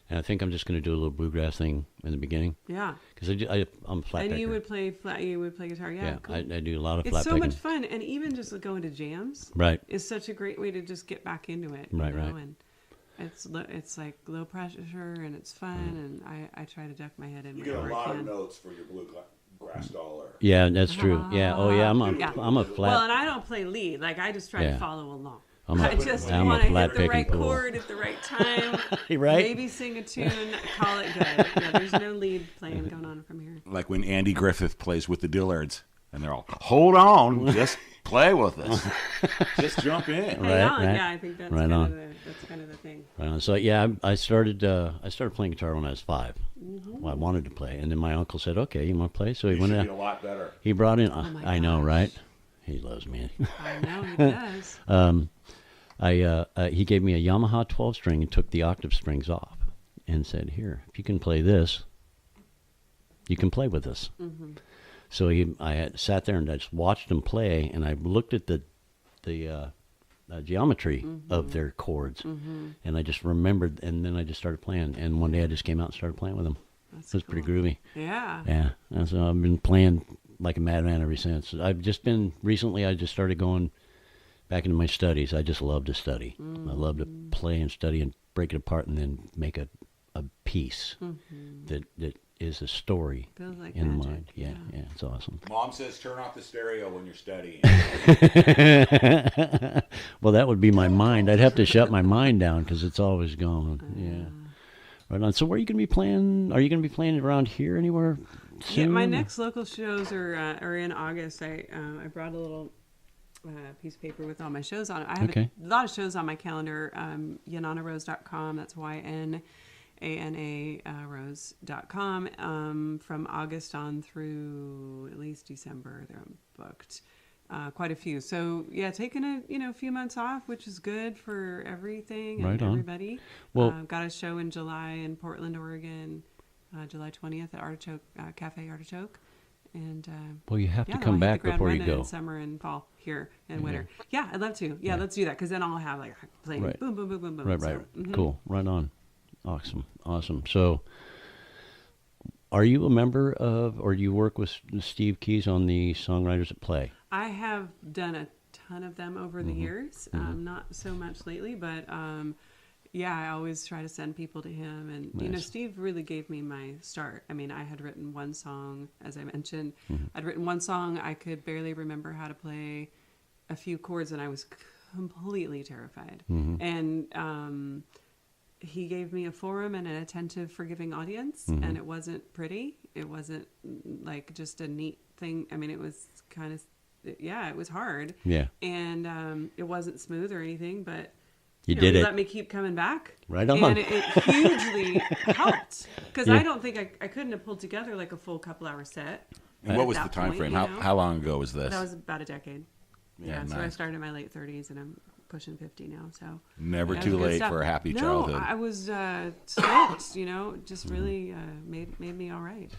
And I think I'm just going to do a little bluegrass thing in the beginning Yeah. because I'm a flat And picker. you would play You would play guitar. Yeah. Yeah, Cool. I do a lot of It's flat so picking. much fun, and even just going to jams Right. is such a great way to just get back into it. you Right, know, right. And it's like low pressure, and it's fun, and I try to duck my head in You get a whenever lot I of can. notes for your bluegrass dollar. Yeah, that's true. Yeah. Oh, yeah. I'm Yeah. a flat. Well, and I don't play lead. Like I just try Yeah. to follow along. I'm a- I just I'm a want to flat hit the right picking fool. chord at the right time. Right? Maybe sing a tune, call it good. Yeah, there's no lead playing going on from here. like when Andy Griffith plays with the Dillards, and they're all, hold on, just Play with us. Just jump in. Hang Right, on. right. Yeah, I think that's Right kind on. of the thing. So yeah, I started playing guitar when I was 5. Well, I wanted to play, and then my uncle said, "Okay, you want to play?" So he You went should out. be a lot better. He brought in. my I know, gosh. right? He loves me. I know he does. He gave me a Yamaha 12-string and took the octave strings off, and said, "Here, if you can play this, you can play with this." So I had sat there and I just watched him play, and I looked at the geometry of their chords, and I just remembered, and then I just started playing. And one day I just came out and started playing with him. That's It was pretty cool. groovy. Yeah. Yeah, and so I've been playing like a madman ever since. I've just been recently. I just started going back into my studies. I just love to study. I love to play and study and break it apart and then make a piece that is a story Feels like in the magic, mind. Yeah, yeah. it's awesome. Mom says turn off the stereo when you're studying. Well, that would be my mind. I'd have to shut my mind down because it's always going. Yeah, right on. So, where are you going to be playing? Are you going to be playing around here anywhere soon? Yeah, my next local shows are in August. I brought a little piece of paper with all my shows on it. I have Okay. a lot of shows on my calendar. YnanaRose.com. That's YNANA Rose.com. From August on through at least December, they're booked. Quite a few. So yeah, taking a few months off, which is good for everything and Right on. everybody. Well- Got a show in July in Portland, Oregon. July 20th at Artichoke Cafe Artichoke, and Well, you have yeah, to then come I'll hit back the ground before you running go. in summer and fall here and winter. Yeah, I'd love to. Yeah, let's do that because then I'll have like playing Right. boom, boom, boom, boom, boom. Right, So, right. Cool. Right on. Awesome. So, are you a member of, or do you work with Steve Keys on the Songwriters at Play? I have done a ton of them over the years. Not so much lately, but yeah, I always try to send people to him. And, Nice. Steve really gave me my start. I mean, I had written one song, as I mentioned. I'd written one song. I could barely remember how to play a few chords, and I was completely terrified. And he gave me a forum and an attentive, forgiving audience, and it wasn't pretty. It wasn't like just a neat thing. I mean, it was kind of, yeah, it was hard. Yeah. And it wasn't smooth or anything, but You know, did he it. let me keep coming back. Right on. And it hugely helped because Yeah. I don't think I couldn't have pulled together like a full couple-hour set. And what was the that time point, frame? you How know? how long ago was this? That was about a decade. Yeah, So I nice. started in my late 30s and I'm pushing 50 now. So Never yeah, it too was good late stuff. for a happy no, childhood. I was stoked. Just Mm-hmm. really made me all right.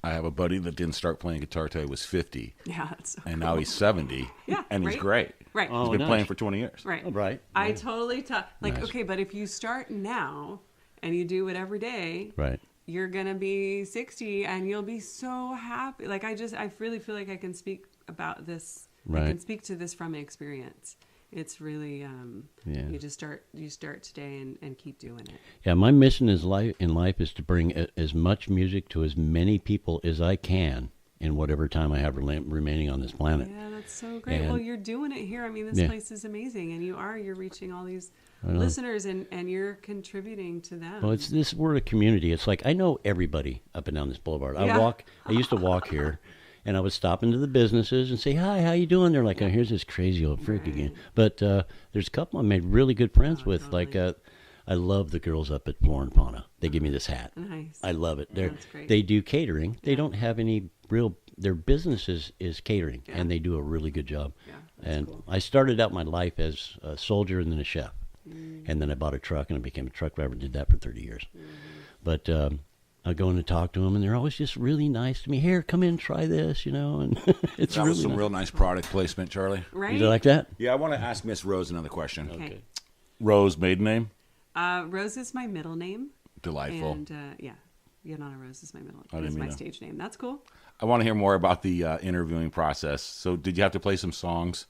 I have a buddy that didn't start playing guitar till he was 50, Yeah, that's so and cool. now he's 70, Yeah, and he's right? great. Right. Oh, He's been nice. playing for 20 years. Right. Oh, right. I Right. totally Nice. okay, but if you start now and you do it every day, Right. you're gonna be 60 and you'll be so happy. Like I really feel like I can speak about this. I Right. can speak to this from experience. It's really Yeah. you start today and keep doing it. Yeah, my mission in life is to bring as much music to as many people as I can in whatever time I have remaining on this planet. Yeah, that's so great. And- Well, you're doing it here. I mean, this Yeah. place is amazing, and you're reaching all these know. listeners, and you're contributing to them. Well, we're a community. It's like I know everybody up and down this boulevard. Yeah. I used to walk here, and I would stop into the businesses and say, "Hi, how you doing?" They're like, "Oh, here's this crazy old freak again." But there's a couple I made really good friends with. totally. Like, I love the girls up at Flora and Fauna. They give me this hat. Nice. I love it. That's great. They do catering. They don't have any real. Their business is catering, and they do a really good job. Yeah, that's And cool. I started out my life as a soldier and then a chef, and then I bought a truck and I became a truck driver. Did that for 30 years. But I go in and talk to them, and they're always just really nice to me. Here, come in, try this, and it's That really was some nice. real nice product placement, Charlie. Right? You like that? Yeah, I want to ask Miss Rose another question. Okay. Rose, maiden name? Rose is my middle name. Delightful. And yeah, Ynana Rose is my middle I didn't is my mean to- stage name. That's cool. I want to hear more about the interviewing process. So, did you have to play some songs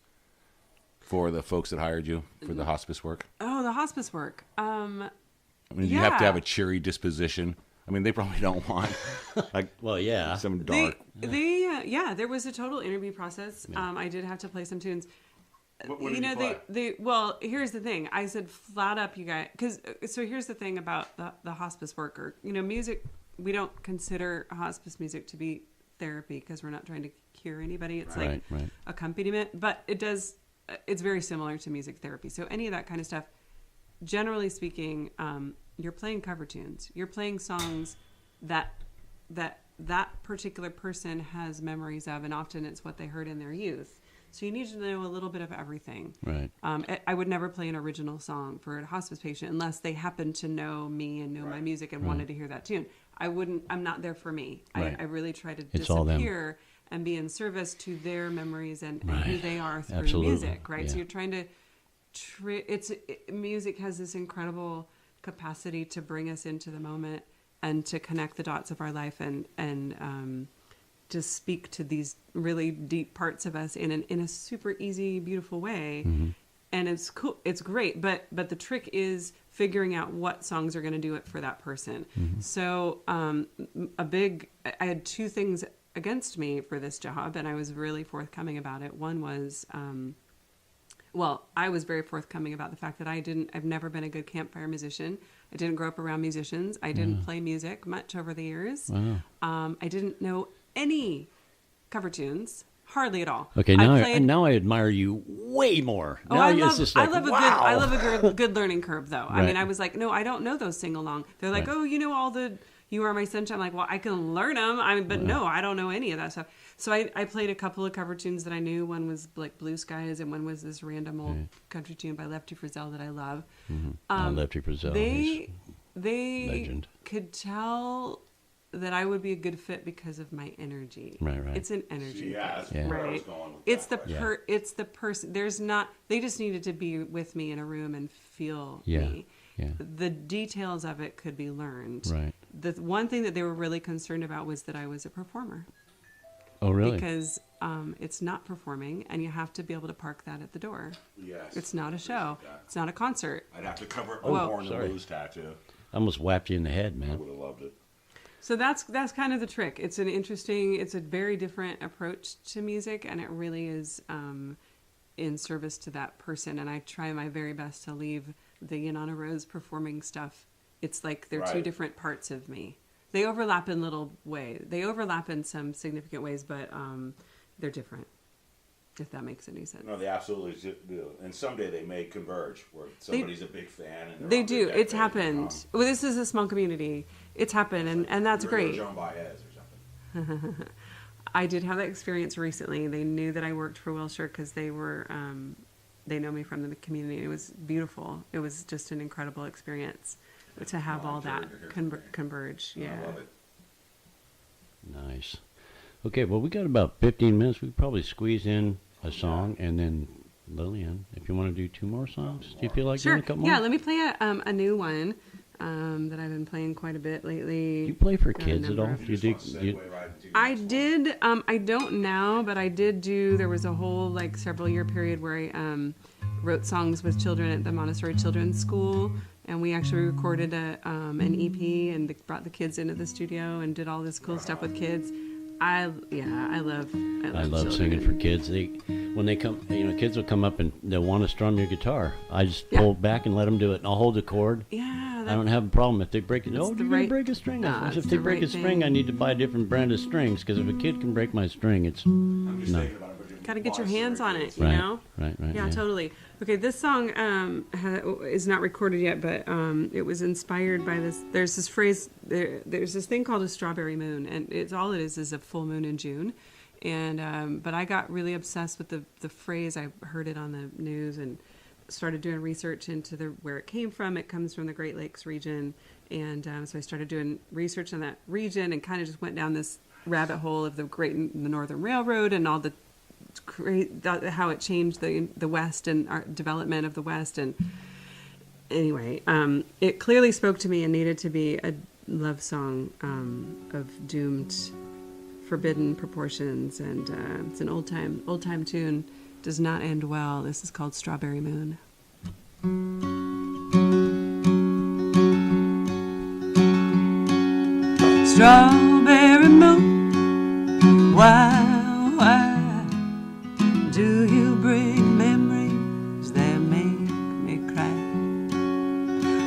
for the folks that hired you for the hospice work? Oh, the hospice work. I mean, you have to Yeah. have a cheery disposition. I mean, they probably don't want like Well, yeah. some dark. There was a total interview process. I did have to play some tunes. What did you play? Well, here's the thing. I said flat up, you guys, so here's the thing about the hospice worker. Music, we don't consider hospice music to be therapy because we're not trying to cure anybody. It's Right, like right. accompaniment, but it's very similar to music therapy. So any of that kind of stuff, generally speaking, you're playing cover tunes. You're playing songs that particular person has memories of, and often it's what they heard in their youth. So you need to know a little bit of everything. Right. I would never play an original song for a hospice patient unless they happened to know me and know my music and wanted to hear that tune. I'm not there for me. Right. I really try to It's all them. disappear and be in service to their memories and who Right. they are through Absolutely. music, right? Yeah. So you're trying to music has this incredible capacity to bring us into the moment and to connect the dots of our life and to speak to these really deep parts of us in a super easy, beautiful way. Mm-hmm. And it's cool. It's great. But the trick is figuring out what songs are going to do it for that person. Mm-hmm. So I had two things against me for this job, and I was really forthcoming about it. One was, I was very forthcoming about the fact that I've never been a good campfire musician. I didn't grow up around musicians. I didn't play music much over the years. Wow. I didn't know any cover tunes, hardly at all. Okay, now I admire you way more. Oh, Now I it's just like, wow. I love a good learning curve, though. I Right. mean, I was like, no, I don't know those sing along. They're like, Right. oh, you know all the "You Are My Sunshine." I'm like, well, I can learn them. But no, I don't know any of that stuff. So I played a couple of cover tunes that I knew. One was like "Blue Skies," and one was this random old country tune by Lefty Frizzell that I love. Lefty Frizzell. he's They legend. could tell that I would be a good fit because of my energy. Right, right. It's an energy. Yeah, that's Yeah. where I was Right. going with It's that the question. it's the person. They just needed to be with me in a room and feel Yeah, me. yeah. The details of it could be learned. Right. The one thing that they were really concerned about was that I was a performer. Oh, really? Because it's not performing, and you have to be able to park that at the door. Yes. It's not a show. Appreciate that. It's not a concert. I'd have to cover it Oh, with a horn sorry. and blues tattoo. I almost whapped you in the head, I man. would have loved it. So that's kind of the trick. It's a very different approach to music, and it really is in service to that person. And I try my very best to leave the Ynana Rose performing stuff. It's like they're two Right. different parts of me. They overlap in little ways. They overlap in some significant ways, but they're different. If that makes any sense. No, they absolutely do. And someday they may converge where somebody's a big fan. And they're They on do. their It's deathbed happened. and Well, this is a small community. It's happened, and that's you're great. Joan Baez or something. I did have that experience recently. They knew that I worked for Wilshire because they know me from the community. It was beautiful. It was just an incredible experience to have Oh, I'm all that sure to hear from you. converge. Yeah. I love it. Nice. Okay, well, we got about 15 minutes. We could probably squeeze in a song, and then Lillian, if you want to do two more songs, do you feel like Sure. doing a couple more? Yeah, let me play a new one that I've been playing quite a bit lately. Do you play for Got a kids at number all? of- Do you Just do? want to segue right into your I next one. did. I don't now, but I did do. There was a whole several year period where I wrote songs with children at the Montessori Children's School, and we actually recorded an EP and brought the kids into the studio and did all this cool stuff with kids. I love singing for kids. When they come, kids will come up and they'll want to strum your guitar. I just Yeah. pull back and let them do it, and I'll hold the chord. Yeah, I don't have a problem if they break it. That's Oh, the you're right- gonna break a string. Nah, If it's they the break a right string, I thing. need to buy a different brand of strings because if a kid can break my string, it's I'm just no. thinking about it. but Gotta get your Montessori hands on kids. it, you Right, know? right, Yeah, totally. Okay, this song is not recorded yet, but it was inspired by this. There's this phrase. There's this thing called a strawberry moon, and it's all it is a full moon in June. And but I got really obsessed with the phrase. I heard it on the news and started doing research into where it came from. It comes from the Great Lakes region, and so I started doing research on that region and kind of just went down this rabbit hole of the Northern Railroad and all the how it changed the West and our development of the West. And anyway, it clearly spoke to me and needed to be a love song of doomed, forbidden proportions. And it's an old time tune. Does not end well. This is called Strawberry Moon. Strawberry moon, why do you bring memories that make me cry?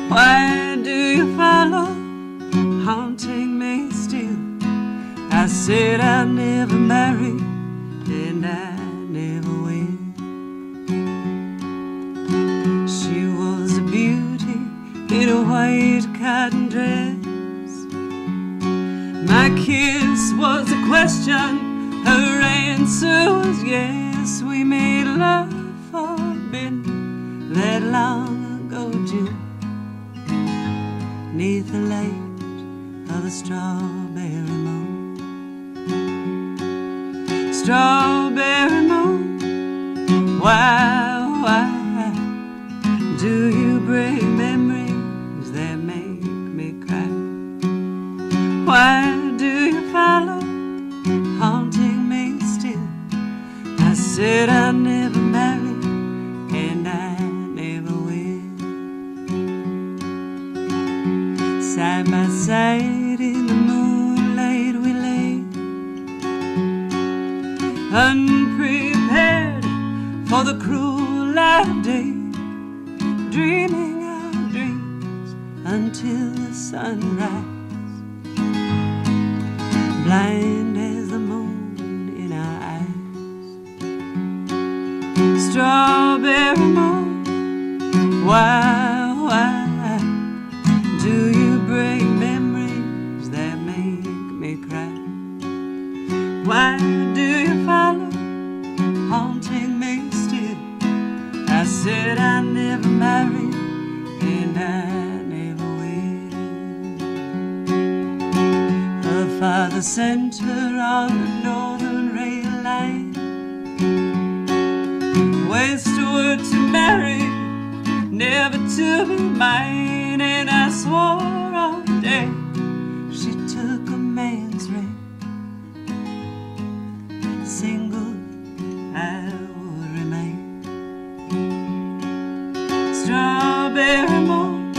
Why do you follow, haunting me still? I said I never and I never will. She was a beauty in a white cotton dress. My kiss was a question, her answer was yes. We made love forbidden that long ago June, 'neath the light of a strawberry moon. Strawberry moon, why do you bring memories that make me cry? Why do you follow, haunting me still? I said I'll never marry, and I never will. Side by side in the moonlight we lay, unprepared for the cruel light of day, dreaming our dreams until the sunrise, blind as the moon in our eyes. Strawberry moon, why do you bring memories that make me cry? Why do you follow, haunting me still? I said I never marry, and I never will. Her father sent her on the northern rail line, westward to marry, never to be mine. And I swore all day she took a man's ring, single I would remain. Strawberry moon,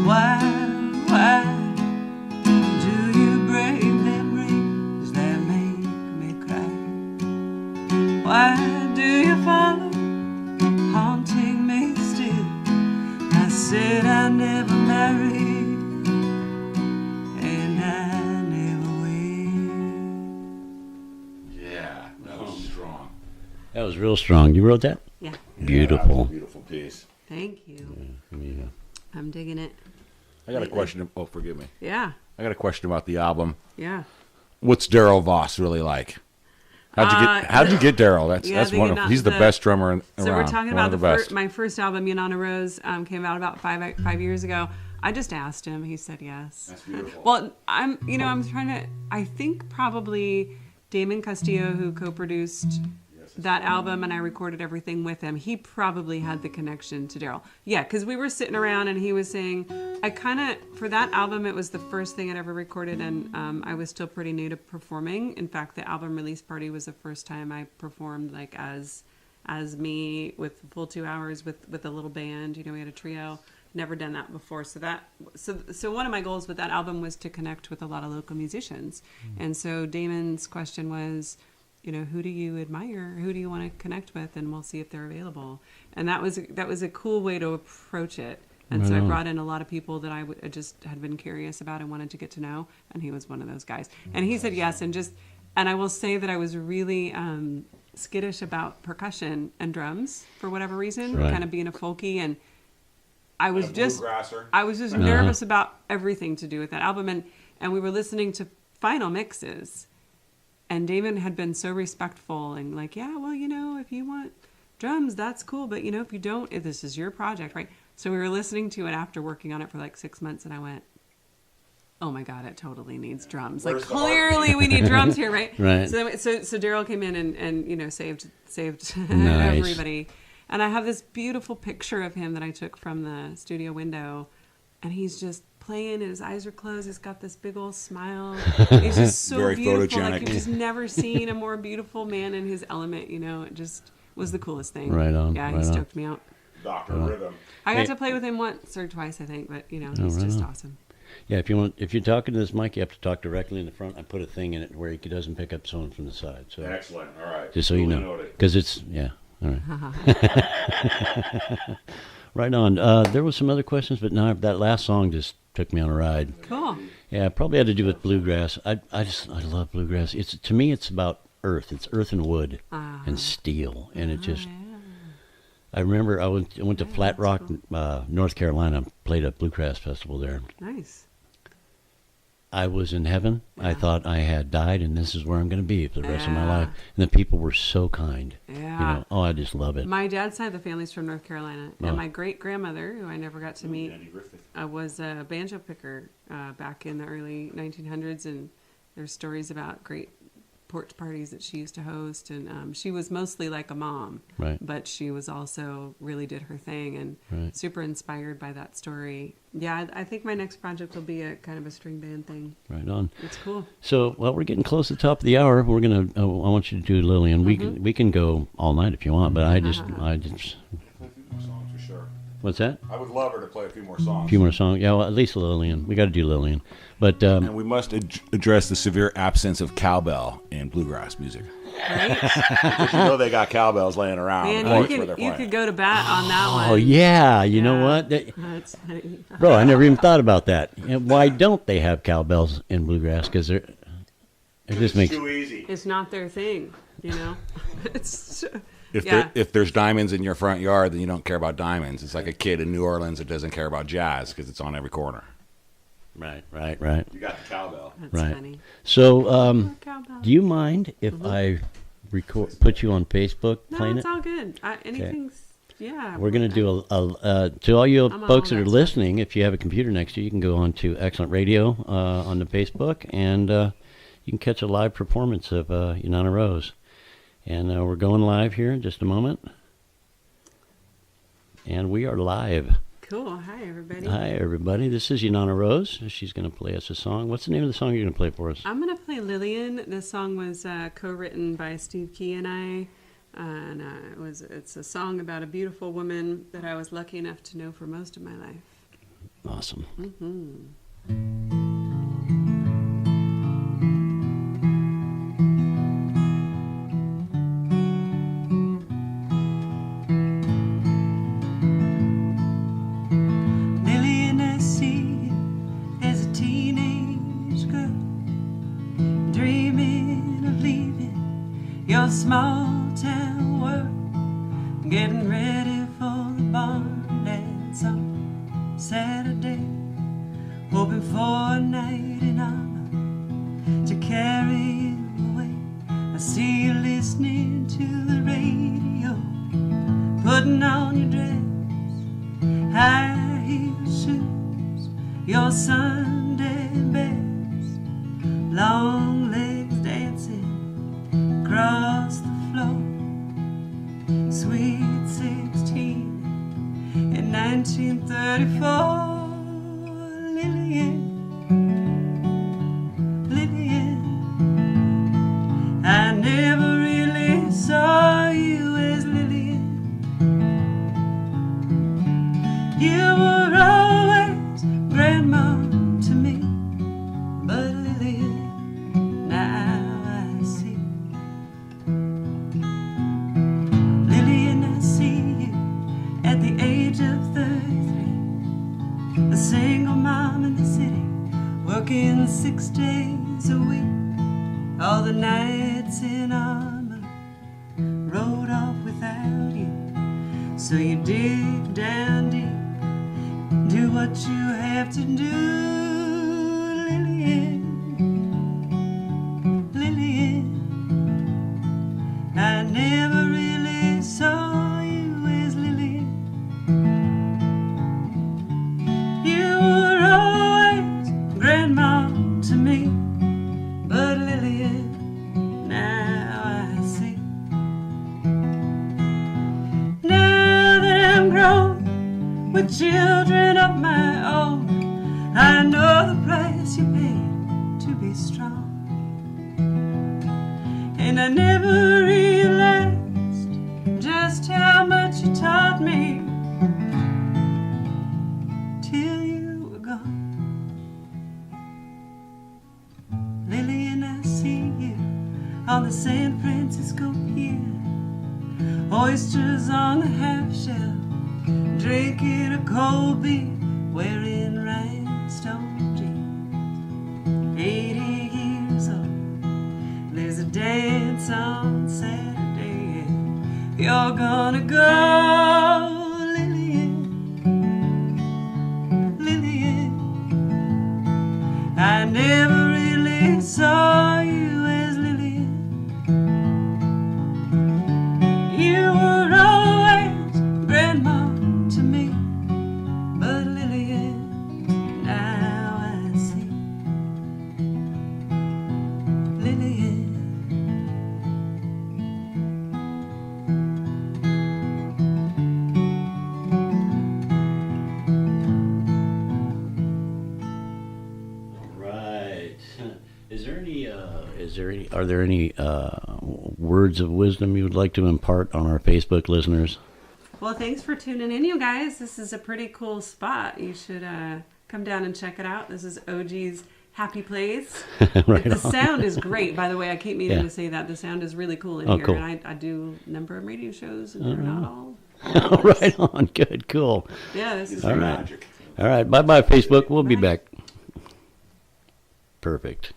why do you bring memories that make me cry? Why do you follow, haunting me still? I said I never marry, and I never will. Yeah, that was strong. That was real strong. You wrote that? Yeah. Beautiful. Yeah, that was a beautiful piece. Thank you. Yeah. I'm digging it. I got a question. Oh, forgive me. Yeah. I got a question about the album. Yeah. What's Daryl Voss really like? How'd you get Daryl? That's the one of he's the best drummer around. So we're talking one about of the best. my first album, Ynana Rose, came out about five years ago. I just asked him. He said yes. That's beautiful. Well, I'm trying to. I think probably Damon Castillo, who co-produced that album, and I recorded everything with him. He probably had the connection to Daryl. Yeah, because we were sitting around and he was saying, for that album, it was the first thing I'd ever recorded, and I was still pretty new to performing. In fact, the album release party was the first time I performed like as me with full 2 hours with a little band. You know, we had a trio. Never done that before. So one of my goals with that album was to connect with a lot of local musicians. And so Damon's question was, you know, who do you admire? Who do you want to connect with? And we'll see if they're available. And that was a cool way to approach it. And so I brought in a lot of people that I just had been curious about and wanted to get to know. And he was one of those guys. And he said yes. And I will say that I was really skittish about percussion and drums for whatever reason, Right. kind of being a folky. And I was just bluegrasser. nervous about everything to do with that album. And we were listening to final mixes. And Damon had been so respectful and like, yeah, well, you know, if you want drums, that's cool. But, you know, if you don't, this is your project, right? So we were listening to it after working on it for like 6 months. And I went, oh, my God, it totally needs drums. Like, Where's the clearly we need drums here, right? Right. So Daryl came in and, you know, saved Nice. everybody. And I have this beautiful picture of him that I took from the studio window. And he's just playing and his eyes are closed. He's got this big old smile. He's just so Very beautiful. photogenic. Like you've just never seen a more beautiful man in his element. You know, it just was the coolest thing. Right on, Yeah, right he on. stoked me out. Dr. Rhythm. I got Hey. to play with him once or twice, I think. But you know, he's right just on. awesome. Yeah, if you're talking to this mic, you have to talk directly in the front. I put a thing in it where he doesn't pick up someone from the side. So Excellent. All right. just so you Duly know, noted. because it's all right. Right on. There was some other questions, but no, that last song just took me on a ride. Cool. Yeah, it probably had to do with bluegrass. I love bluegrass. To me, it's about earth. It's earth and wood and steel, and it just. I remember I went to Flat Rock, cool. North Carolina, played a bluegrass festival there. Nice. I was in heaven. Yeah. I thought I had died, and this is where I'm going to be for the rest of my Yeah. life. And the people were so kind. Yeah. You know, oh, I just love it. My dad's side of the family's from North Carolina, Oh. and my great grandmother, who I never got to meet, Andy Griffith. was a banjo picker back in the early 1900s, and there's stories about great porch parties that she used to host, and she was mostly like a mom, Right. but she was also really did her thing, and Right. super inspired by that story. Yeah, I think my next project will be a kind of a string band thing. Right on. It's cool. So, well, we're getting close to the top of the hour. We're gonna. I want you to do Lillian. We can go all night if you want, but I just. A few more songs for sure. What's that? I would love her to play a few more songs. A few more songs. Yeah, well, at least Lillian. We got to do Lillian. But And we must address the severe absence of cowbell in bluegrass music. Right? Because you know they got cowbells laying around. Man, the you porch where they're could, you playing. could go to bat on that one. oh yeah, you know Yeah. what, That's funny. bro? I never even thought about that. And why don't they have cowbells in bluegrass? Because it just It's makes. too easy. It's not their thing, you know? It's If there's diamonds in your front yard, then you don't care about diamonds. It's like a kid in New Orleans that doesn't care about jazz because it's on every corner. Right. You got the cowbell. That's Right. funny. So, Cowbell. do you mind if I put you on Facebook No, playing it's it? all good. Anything's, yeah. We're going to do to all you I'm on folks all that are that listening, if you have a computer next to you, you can go on to Excellent Radio on the Facebook, and you can catch a live performance of Ynana Rose. And we're going live here in just a moment. And we are live. Cool. Hi, everybody. Hi, everybody. This is Ynana Rose. She's going to play us a song. What's the name of the song you're going to play for us? I'm going to play Lillian. This song was co-written by Steve Key and I. And it's a song about a beautiful woman that I was lucky enough to know for most of my life. Awesome. Lillian, I see you as a teenage girl, dreaming of leaving your small town world, getting ready for the barn dance on Saturday, hoping for a night in armor to carry you away. I see you listening to the radio, putting on your dress, high heel shoes, your Sunday best, long legs dancing across the floor. Sweet 16 in 1934. Lillian, I never really saw you as Lillian. You were always grandma to me, but Lillian, now I see. Lillian, I see you at the age of 33, a single mom in the city, working 6 days a week. All the nights in armor rode off without you. So you dig down deep, do what you have to do, Lillian. I never really saw you as Lillian. You were always grandma to me, but Lillian, now I see. Now that I'm grown with children of my own, I know the price you paid to be strong. And I never realized just how much you taught me till you were gone. Lillian, I see you on the San Francisco pier, oysters on the half shell, drinking a cold beer, wearing rhinestone jeans. 80 years old, there's a dance on Saturday. You're gonna go, Lillian, Lillian. I never really saw you as Lillian. You were always grandma to me, but Lillian, now I see. Lillian. Right. Are there any words of wisdom you would like to impart on our Facebook listeners? Well, thanks for tuning in, you guys. This is a pretty cool spot. You should come down and check it out. This is OG's Happy Place. Right The on. sound is great, by the way. I keep meaning Yeah. to say that. The sound is really cool in Oh, here. cool. And I do a number of radio shows, and they're not all. Right on. Good. Cool. Yeah, this is All great. right. Magic. All right. Bye-bye, Facebook. We'll be Bye. back. Perfect.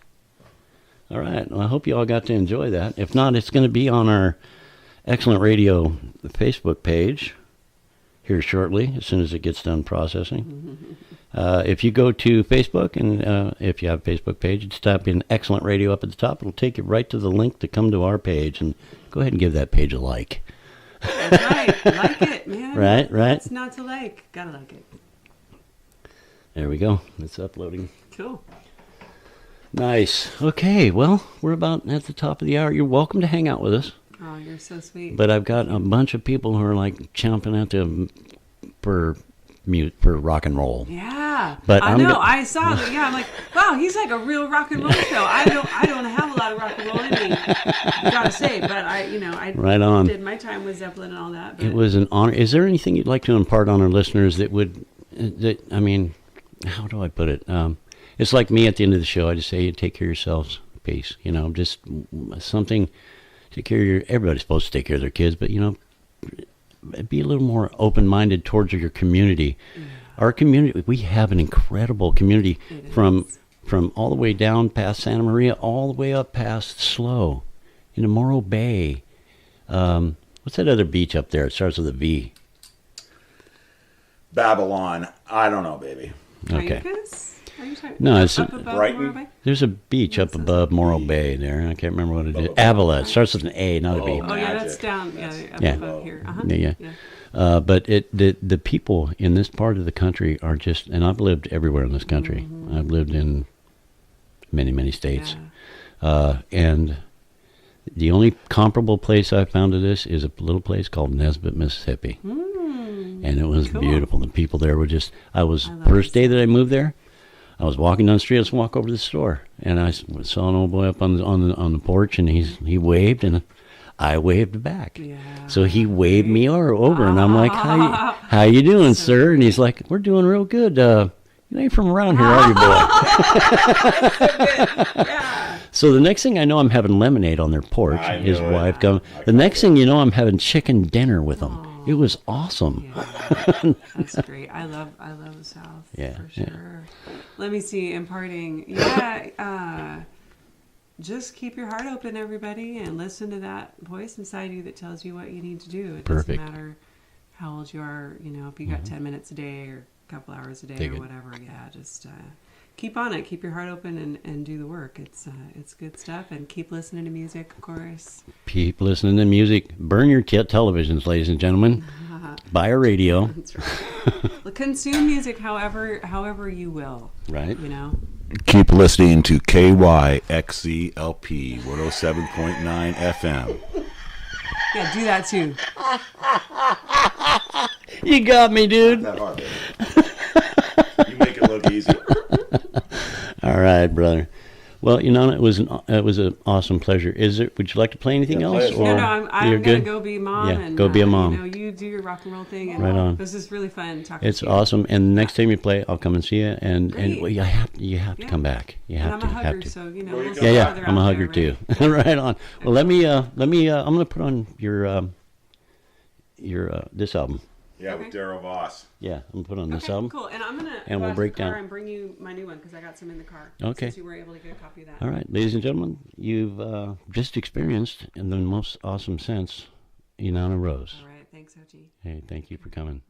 All right. Well, I hope you all got to enjoy that. If not, it's going to be on our Excellent Radio Facebook page here shortly, as soon as it gets done processing. If you go to Facebook, and if you have a Facebook page, just type in Excellent Radio up at the top. It'll take you right to the link to come to our page, and go ahead and give that page a like. That's right. Like it, man. Right. What's not to like? Gotta like it. There we go. It's uploading. Cool. Nice. Okay, well, we're about at the top of the hour. You're welcome to hang out with us, Oh, you're so sweet. but I've got a bunch of people who are like chomping at the for rock and roll. Yeah, But I I'm know. go- I saw that. Yeah, I'm like, wow, he's like a real rock and roll show. I don't have a lot of rock and roll in me, gotta say. But I Right on. did my time with Zeppelin and all that. But It was an honor. Is there anything you'd like to impart on our listeners that would, I mean, how do I put it? It's like me at the end of the show. I just say, take care of yourselves. Peace. Just something. Take care of everybody's supposed to take care of their kids, but, be a little more open-minded towards your community. Our community, we have an incredible community It from is. all the way down past Santa Maria, all the way up past Slow, into Morro Bay. What's that other beach up there? It starts with a V. Babylon. I don't know, baby. Okay. Cayucas? Are you talking? No, it's up above Brighton. Morro Bay? There's a beach up above Morro Bay there. I can't remember what it is. Avila. It starts with an A, not a B. Oh yeah, that's Magic. down. Yeah, up Yeah. above here. Uh-huh. Yeah. But the people in this part of the country are just, and I've lived everywhere in this country. I've lived in many, many states. And the only comparable place I found to this is a little place called Nesbitt, Mississippi. And it was Cool. beautiful. The people there were just, I love first this. day that I moved there, I was walking down the street, I was walk over to the store, and I saw an old boy up on the porch, and he waved, and I waved back. Yeah. So he waved me over, and I'm like, how you doing, sir? And he's like, we're doing real good. You ain't from around here, are you, boy? Yeah. So the next thing I know, I'm having lemonade on their porch. I His know it. wife come. The next thing you know, I'm having chicken dinner with them. It was awesome. Yeah, that's great. I love the South. Yeah, For yeah. sure. Let me see. Imparting. Yeah. Just keep your heart open, everybody, and listen to that voice inside you that tells you what you need to do. It Perfect. Mm-hmm. doesn't matter how old you are. If you got 10 minutes a day or a couple hours a day Take or it. whatever. Yeah. Just keep on it. Keep your heart open and do the work. It's good stuff. And keep listening to music, of course. Keep listening to music. Burn your televisions, ladies and gentlemen. Buy a radio. That's right. Well, consume music however you will. Right. Keep listening to KYXELP 107.9 FM. Yeah, do that too. You got me, dude. Not hard, baby. You make it look easy. All right, brother. Well, Ynana, it was an awesome pleasure. Would you like to play anything Yeah, else? play it. Or No, I'm you're gonna good? go be mom. Yeah, and, go be a mom. You do your rock and roll thing. And Right on. This is really fun talking It's to you. awesome. And next time you play, I'll come and see you. And Great. well, you have to Yeah. come back. You And have I'm to. a Have hugger, to. so Well, we'll you see go. each Yeah, other I'm a out hugger there, too. right? Right on. Well, let me. I'm gonna put on your this album. Yeah, Okay. with Daryl Voss. Yeah, I'm put on this Okay, album. cool. And I'm gonna And go we'll out break to the car down. and bring you my new one because I got some in the car. Okay. Since you were able to get a copy of that. All right, ladies and gentlemen, you've just experienced, in the most awesome sense, Ynana Rose. All right. Thanks, OG. Hey, thank you for coming.